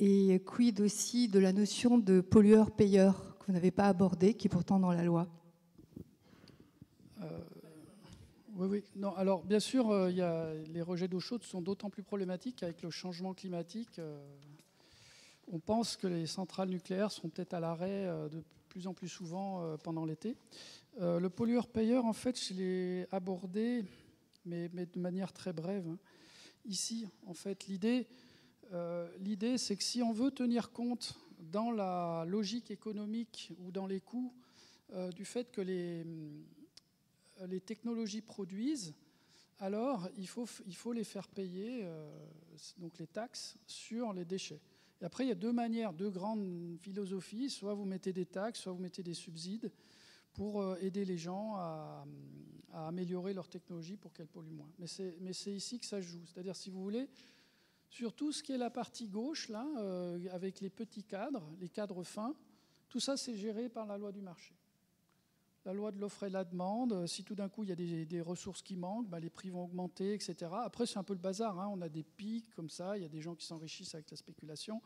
Et quid aussi de la notion de pollueur-payeur que vous n'avez pas abordée, qui est pourtant dans la loi? Oui. Non, alors, bien sûr, les rejets d'eau chaude sont d'autant plus problématiques avec le changement climatique. On pense que les centrales nucléaires seront peut-être à l'arrêt de plus en plus souvent pendant l'été. Le pollueur-payeur, en fait, je l'ai abordé, mais de manière très brève. Ici, en fait, l'idée, c'est que si on veut tenir compte dans la logique économique ou dans les coûts du fait que les technologies produisent, alors il faut les faire payer, donc les taxes sur les déchets. Et après, il y a deux grandes philosophies. Soit vous mettez des taxes, soit vous mettez des subsides pour aider les gens à améliorer leur technologie pour qu'elle pollue moins. Mais c'est ici que ça se joue. C'est-à-dire, si vous voulez, sur tout ce qui est la partie gauche, là, avec les petits cadres, les cadres fins, tout ça, c'est géré par la loi du marché. La loi de l'offre et de la demande, si tout d'un coup, il y a des ressources qui manquent, les prix vont augmenter, etc. Après, c'est un peu le bazar. On a des pics comme ça, il y a des gens qui s'enrichissent avec la spéculation.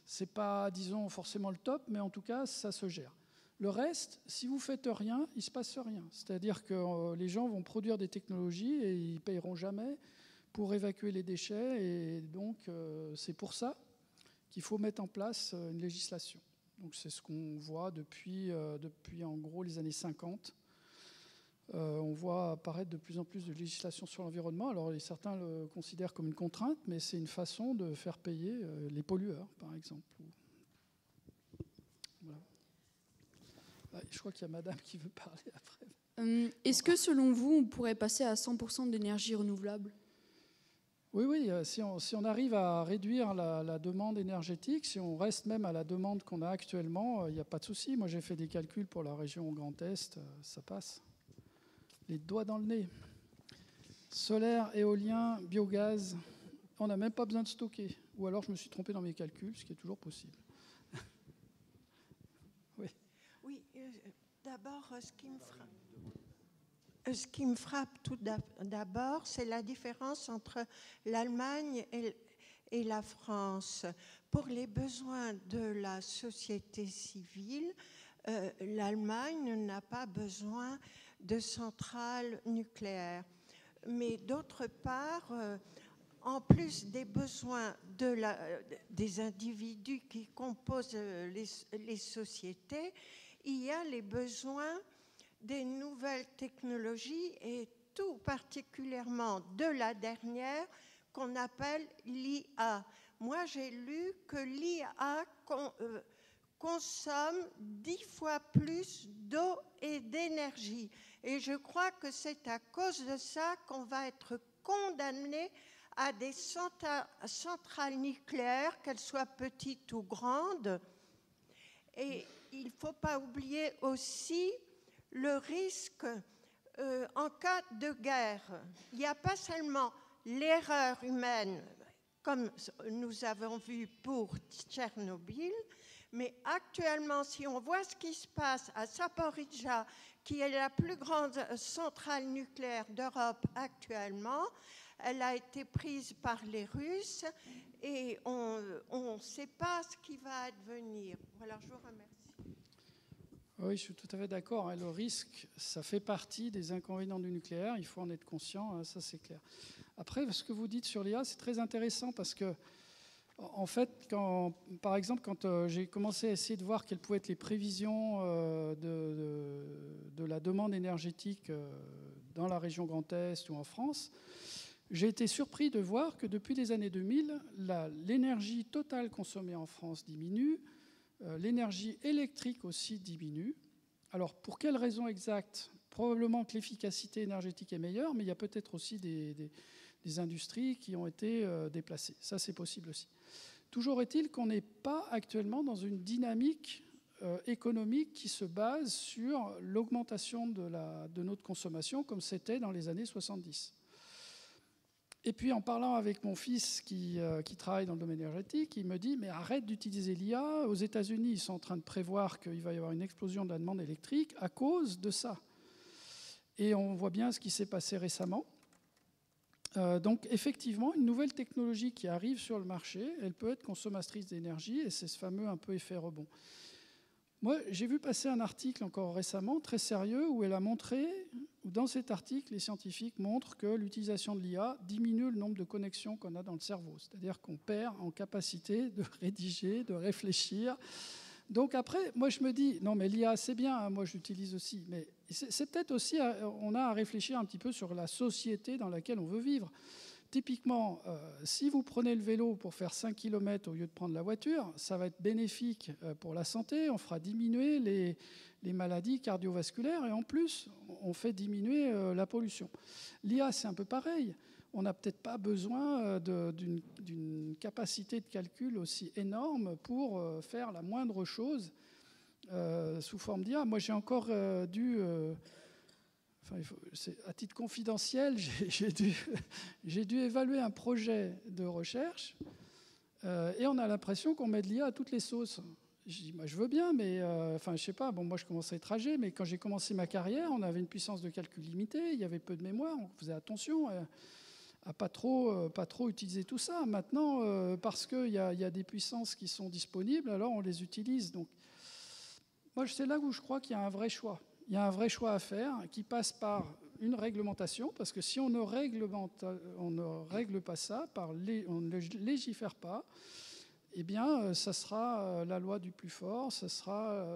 Ce n'est pas, disons, forcément le top, mais en tout cas, ça se gère. Le reste, si vous ne faites rien, il ne se passe rien. C'est-à-dire que les gens vont produire des technologies et ils ne payeront jamais pour évacuer les déchets. Et donc, c'est pour ça qu'il faut mettre en place une législation. Donc, c'est ce qu'on voit depuis en gros les années 50. On voit apparaître de plus en plus de législation sur l'environnement. Alors, certains le considèrent comme une contrainte, mais c'est une façon de faire payer les pollueurs, par exemple. Voilà. Je crois qu'il y a madame qui veut parler après. Est-ce que, selon vous, on pourrait passer à 100% d'énergie renouvelable ? Oui, si on arrive à réduire la demande énergétique, si on reste même à la demande qu'on a actuellement, il n'y a pas de souci. Moi, j'ai fait des calculs pour la région Grand Est, ça passe. Les doigts dans le nez. Solaire, éolien, biogaz, on n'a même pas besoin de stocker. Ou alors, je me suis trompé dans mes calculs, ce qui est toujours possible. Oui, d'abord, ce qui me frappe tout d'abord, c'est la différence entre l'Allemagne et la France. Pour les besoins de la société civile, l'Allemagne n'a pas besoin de centrales nucléaires. Mais d'autre part, en plus des besoins des individus qui composent les sociétés, il y a les besoins des nouvelles technologies et tout particulièrement de la dernière qu'on appelle l'IA. Moi, j'ai lu que l'IA consomme 10 fois plus d'eau et d'énergie. Et je crois que c'est à cause de ça qu'on va être condamné à des centrales nucléaires, qu'elles soient petites ou grandes. Et il ne faut pas oublier aussi le risque en cas de guerre. Il n'y a pas seulement l'erreur humaine, comme nous avons vu pour Tchernobyl, mais actuellement, si on voit ce qui se passe à Zaporijia, qui est la plus grande centrale nucléaire d'Europe actuellement, elle a été prise par les Russes et on ne sait pas ce qui va advenir. Voilà, je vous remercie. Oui, je suis tout à fait d'accord. Le risque, ça fait partie des inconvénients du nucléaire. Il faut en être conscient, ça c'est clair. Après, ce que vous dites sur l'IA, c'est très intéressant parce que, en fait, par exemple, quand j'ai commencé à essayer de voir quelles pouvaient être les prévisions de la demande énergétique dans la région Grand Est ou en France, j'ai été surpris de voir que depuis les années 2000, l'énergie totale consommée en France diminue, l'énergie électrique aussi diminue. Alors, pour quelles raisons exactes? Probablement que l'efficacité énergétique est meilleure, mais il y a peut-être aussi des industries qui ont été déplacées. Ça, c'est possible aussi. Toujours est-il qu'on n'est pas actuellement dans une dynamique économique qui se base sur l'augmentation de notre consommation comme c'était dans les années 70. Et puis en parlant avec mon fils qui travaille dans le domaine énergétique, il me dit « mais arrête d'utiliser l'IA, aux États-Unis ils sont en train de prévoir qu'il va y avoir une explosion de la demande électrique à cause de ça ». Et on voit bien ce qui s'est passé récemment. Donc effectivement, une nouvelle technologie qui arrive sur le marché, elle peut être consommatrice d'énergie et c'est ce fameux un peu effet rebond. Moi, j'ai vu passer un article encore récemment, très sérieux, où elle a montré, dans cet article, les scientifiques montrent que l'utilisation de l'IA diminue le nombre de connexions qu'on a dans le cerveau. C'est-à-dire qu'on perd en capacité de rédiger, de réfléchir. Donc après, moi je me dis, non mais l'IA c'est bien, hein, moi je l'utilise aussi, mais c'est peut-être aussi, on a à réfléchir un petit peu sur la société dans laquelle on veut vivre. Typiquement, si vous prenez le vélo pour faire 5 km au lieu de prendre la voiture, ça va être bénéfique pour la santé, on fera diminuer les maladies cardiovasculaires et en plus, on fait diminuer la pollution. L'IA, c'est un peu pareil. On n'a peut-être pas besoin d'une capacité de calcul aussi énorme pour faire la moindre chose sous forme d'IA. Moi, j'ai encore à titre confidentiel, j'ai dû évaluer un projet de recherche et on a l'impression qu'on met de l'IA à toutes les sauces. Je dis, je veux bien, mais je sais pas, bon, moi je commence à être âgé, mais quand j'ai commencé ma carrière, on avait une puissance de calcul limitée, il y avait peu de mémoire, on faisait attention à pas trop utiliser tout ça. Maintenant, parce qu'il y a des puissances qui sont disponibles, alors on les utilise. Donc, moi, c'est là où je crois qu'il y a un vrai choix. Il y a un vrai choix à faire qui passe par une réglementation, parce que si on ne règle pas ça, on ne légifère pas, eh bien, ça sera la loi du plus fort, ça sera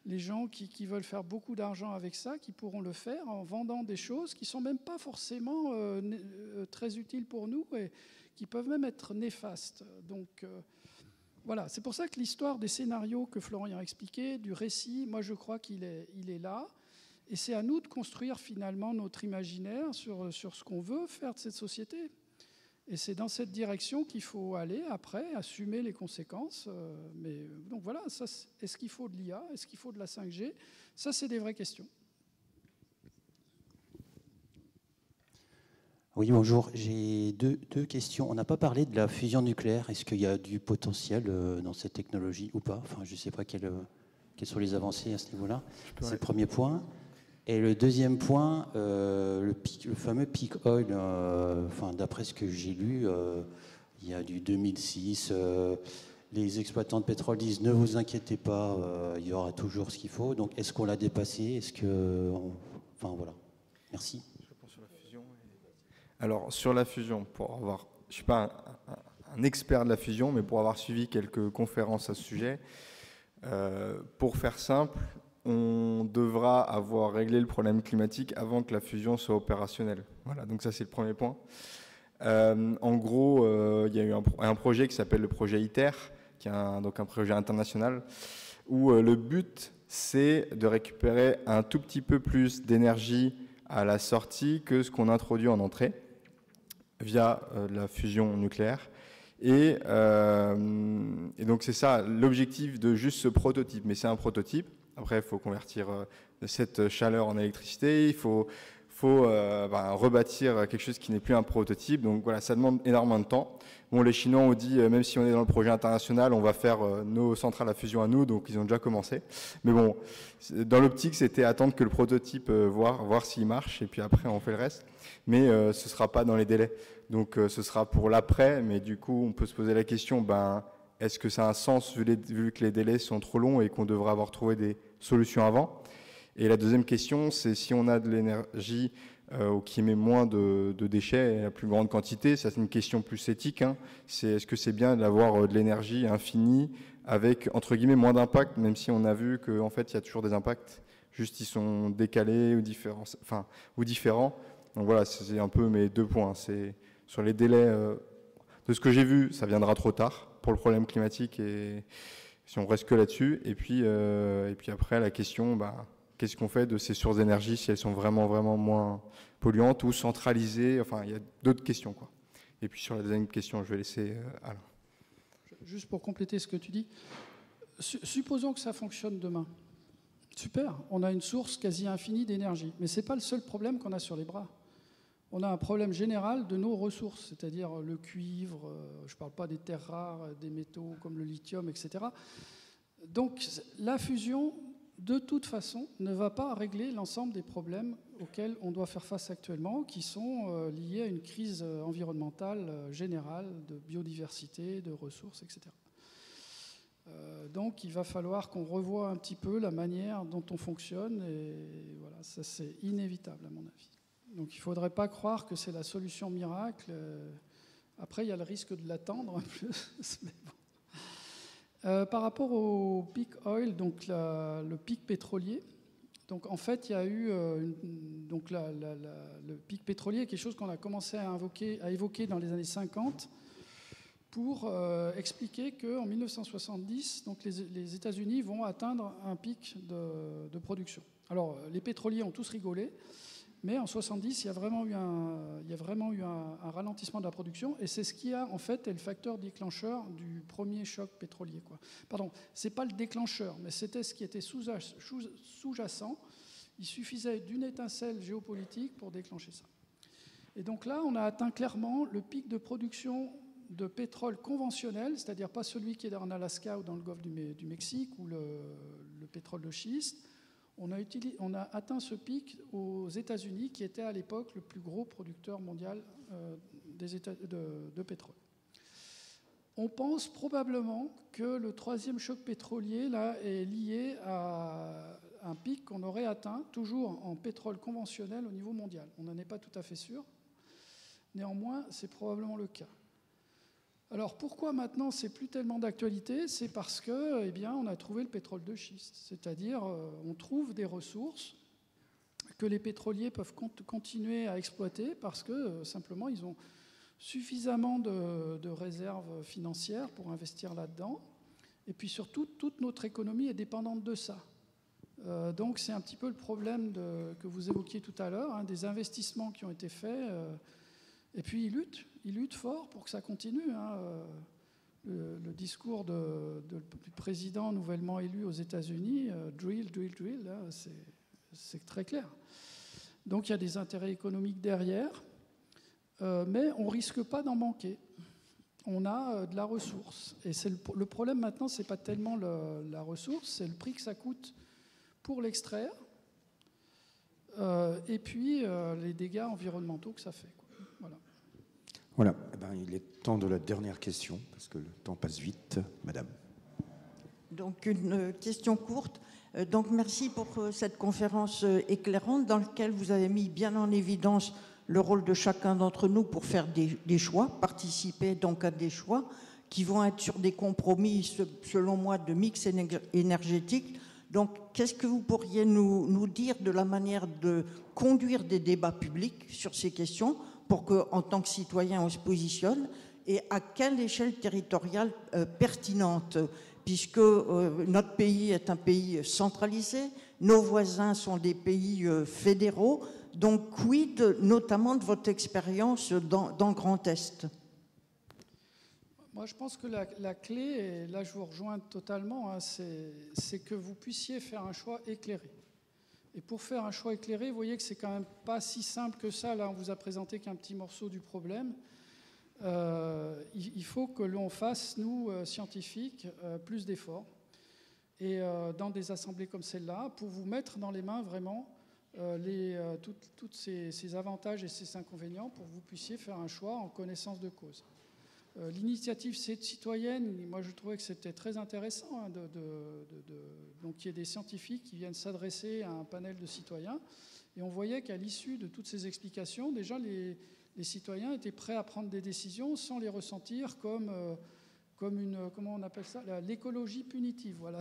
les gens qui veulent faire beaucoup d'argent avec ça, qui pourront le faire en vendant des choses qui ne sont même pas forcément très utiles pour nous et qui peuvent même être néfastes. Donc, voilà, c'est pour ça que l'histoire des scénarios que Florian a expliqué, du récit, moi je crois qu'il est là. Et c'est à nous de construire finalement notre imaginaire sur ce qu'on veut faire de cette société. Et c'est dans cette direction qu'il faut aller après, assumer les conséquences. Donc voilà, est-ce qu'il faut de l'IA? Est-ce qu'il faut de la 5G? Ça, c'est des vraies questions. Oui, bonjour. J'ai deux questions. On n'a pas parlé de la fusion nucléaire. Est-ce qu'il y a du potentiel dans cette technologie ou pas? Enfin, je ne sais pas quelles sont les avancées à ce niveau-là. C'est le premier point. Et le deuxième point, le fameux peak oil, d'après ce que j'ai lu, il y a du 2006, les exploitants de pétrole disent ne vous inquiétez pas, il y aura toujours ce qu'il faut. Donc est-ce qu'on l'a dépassé? Est-ce que... Enfin voilà. Merci. Alors sur la fusion, pour avoir je ne suis pas un expert de la fusion, mais pour avoir suivi quelques conférences à ce sujet, pour faire simple, on devra avoir réglé le problème climatique avant que la fusion soit opérationnelle. Voilà, donc ça c'est le premier point. En gros, il y a eu un projet qui s'appelle le projet ITER, qui est donc un projet international, où le but c'est de récupérer un tout petit peu plus d'énergie à la sortie que ce qu'on introduit en entrée via la fusion nucléaire. Et donc c'est ça l'objectif de juste ce prototype, mais c'est un prototype. Après, il faut convertir cette chaleur en électricité, il faut rebâtir quelque chose qui n'est plus un prototype. Donc voilà, ça demande énormément de temps. Bon, les Chinois ont dit, même si on est dans le projet international, on va faire nos centrales à fusion à nous, donc ils ont déjà commencé. Mais bon, dans l'optique, c'était attendre que le prototype, voir s'il marche, et puis après, on fait le reste. Mais ce ne sera pas dans les délais. Donc ce sera pour l'après, mais du coup, on peut se poser la question, est-ce que ça a un sens vu que les délais sont trop longs et qu'on devrait avoir trouvé des solutions avant? Et la deuxième question, c'est si on a de l'énergie qui émet moins de déchets et la plus grande quantité, c'est une question plus éthique. Hein. Est-ce que c'est bien d'avoir de l'énergie infinie avec, entre guillemets, moins d'impact, même si on a vu qu'en fait, il y a toujours des impacts, juste ils sont décalés ou différents. Donc voilà, c'est un peu mes 2 points. C'est sur les délais, de ce que j'ai vu, ça viendra trop tard pour le problème climatique et si on reste que là-dessus. Et puis après, la question, qu'est-ce qu'on fait de ces sources d'énergie si elles sont vraiment, vraiment moins polluantes ou centralisées? Enfin, il y a d'autres questions, quoi. Et puis sur la deuxième question, je vais laisser Alain. Juste pour compléter ce que tu dis, supposons que ça fonctionne demain. Super, on a une source quasi infinie d'énergie. Mais ce n'est pas le seul problème qu'on a sur les bras. On a un problème général de nos ressources, c'est-à-dire le cuivre, je ne parle pas des terres rares, des métaux comme le lithium, etc. Donc la fusion, de toute façon, ne va pas régler l'ensemble des problèmes auxquels on doit faire face actuellement, qui sont liés à une crise environnementale générale, de biodiversité, de ressources, etc. Donc il va falloir qu'on revoie un petit peu la manière dont on fonctionne, et voilà, ça c'est inévitable à mon avis. Donc il ne faudrait pas croire que c'est la solution miracle. Après, il y a le risque de l'attendre un peu. Mais bon. Par rapport au peak oil, donc le pic pétrolier, donc en fait, il y a eu le pic pétrolier, quelque chose qu'on a commencé à évoquer dans les années 50 pour expliquer qu'en 1970, donc les États-Unis vont atteindre un pic de production. Alors, les pétroliers ont tous rigolé. Mais en 70, il y a vraiment eu un ralentissement de la production, et c'est ce qui a en fait est le facteur déclencheur du premier choc pétrolier. Pardon, c'est pas le déclencheur, mais c'était ce qui était sous-jacent. Il suffisait d'une étincelle géopolitique pour déclencher ça. Et donc là, on a atteint clairement le pic de production de pétrole conventionnel, c'est-à-dire pas celui qui est en Alaska ou dans le golfe du Mexique, ou le pétrole de schiste. On a atteint ce pic aux États-Unis, qui était à l'époque le plus gros producteur mondial de pétrole. On pense probablement que le troisième choc pétrolier là, est lié à un pic qu'on aurait atteint, toujours en pétrole conventionnel au niveau mondial. On n'en est pas tout à fait sûr. Néanmoins, c'est probablement le cas. Alors pourquoi maintenant c'est plus tellement d'actualité? C'est parce que, on a trouvé le pétrole de schiste, c'est-à-dire on trouve des ressources que les pétroliers peuvent continuer à exploiter parce que simplement ils ont suffisamment de réserves financières pour investir là-dedans. Et puis surtout, toute notre économie est dépendante de ça. Donc c'est un petit peu le problème que vous évoquiez tout à l'heure, des investissements qui ont été faits. Et puis ils luttent fort pour que ça continue. Le discours du président nouvellement élu aux États-Unis, drill, drill, drill, là, c'est très clair. Donc il y a des intérêts économiques derrière, mais on ne risque pas d'en manquer. On a de la ressource. Et le problème maintenant, ce n'est pas tellement la ressource, c'est le prix que ça coûte pour l'extraire, et puis les dégâts environnementaux que ça fait. Voilà, il est temps de la dernière question, parce que le temps passe vite. Madame. Donc, une question courte. Donc, merci pour cette conférence éclairante dans laquelle vous avez mis bien en évidence le rôle de chacun d'entre nous pour faire des choix, participer donc à des choix qui vont être sur des compromis, selon moi, de mix énergétique. Donc, qu'est-ce que vous pourriez nous dire de la manière de conduire des débats publics sur ces questions pour qu'en tant que citoyen, on se positionne, et à quelle échelle territoriale pertinente, puisque notre pays est un pays centralisé, nos voisins sont des pays fédéraux, donc quid notamment de votre expérience dans le Grand Est? Moi, je pense que la clé, et là je vous rejoins totalement, hein, c'est que vous puissiez faire un choix éclairé. Et pour faire un choix éclairé, vous voyez que c'est quand même pas si simple que ça. Là, on vous a présenté qu'un petit morceau du problème. Il faut que l'on fasse, nous, scientifiques, plus d'efforts. Et dans des assemblées comme celle-là, pour vous mettre dans les mains vraiment tous ces avantages et ces inconvénients, pour que vous puissiez faire un choix en connaissance de cause. L'initiative citoyenne, moi je trouvais que c'était très intéressant, hein, donc qu'il y ait des scientifiques qui viennent s'adresser à un panel de citoyens. Et on voyait qu'à l'issue de toutes ces explications, déjà les citoyens étaient prêts à prendre des décisions sans les ressentir comme une, comment on appelle ça, l'écologie punitive. Voilà.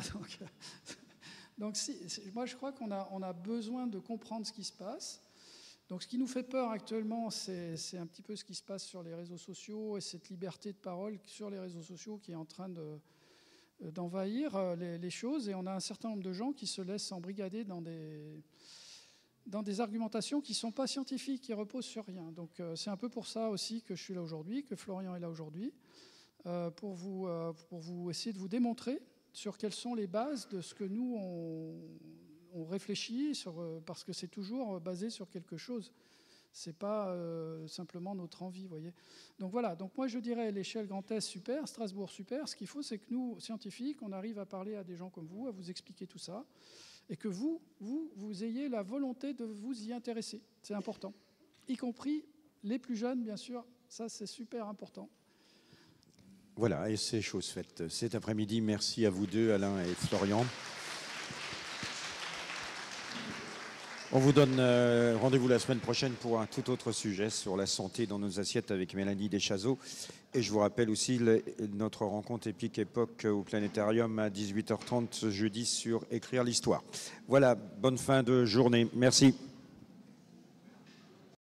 Donc moi je crois qu'on a besoin de comprendre ce qui se passe. Donc ce qui nous fait peur actuellement, c'est un petit peu ce qui se passe sur les réseaux sociaux et cette liberté de parole sur les réseaux sociaux qui est en train d'envahir les choses. Et on a un certain nombre de gens qui se laissent embrigader dans des argumentations qui ne sont pas scientifiques, qui reposent sur rien. Donc c'est un peu pour ça aussi que je suis là aujourd'hui, que Florian est là aujourd'hui, pour vous essayer de vous démontrer sur quelles sont les bases de ce que nous, on réfléchit, parce que c'est toujours basé sur quelque chose. Ce n'est pas simplement notre envie, vous voyez. Donc voilà, donc moi je dirais l'échelle Grand Est, super, Strasbourg, super. Ce qu'il faut, c'est que nous, scientifiques, on arrive à parler à des gens comme vous, à vous expliquer tout ça, et que vous ayez la volonté de vous y intéresser. C'est important. Y compris les plus jeunes, bien sûr, ça c'est super important. Voilà, et c'est chose faite cet après-midi. Merci à vous deux, Alain et Florian. On vous donne rendez-vous la semaine prochaine pour un tout autre sujet sur la santé dans nos assiettes avec Mélanie Deschazeaux. Et je vous rappelle aussi notre rencontre épique époque au Planétarium à 18h30 ce jeudi sur Écrire l'Histoire. Voilà, bonne fin de journée. Merci.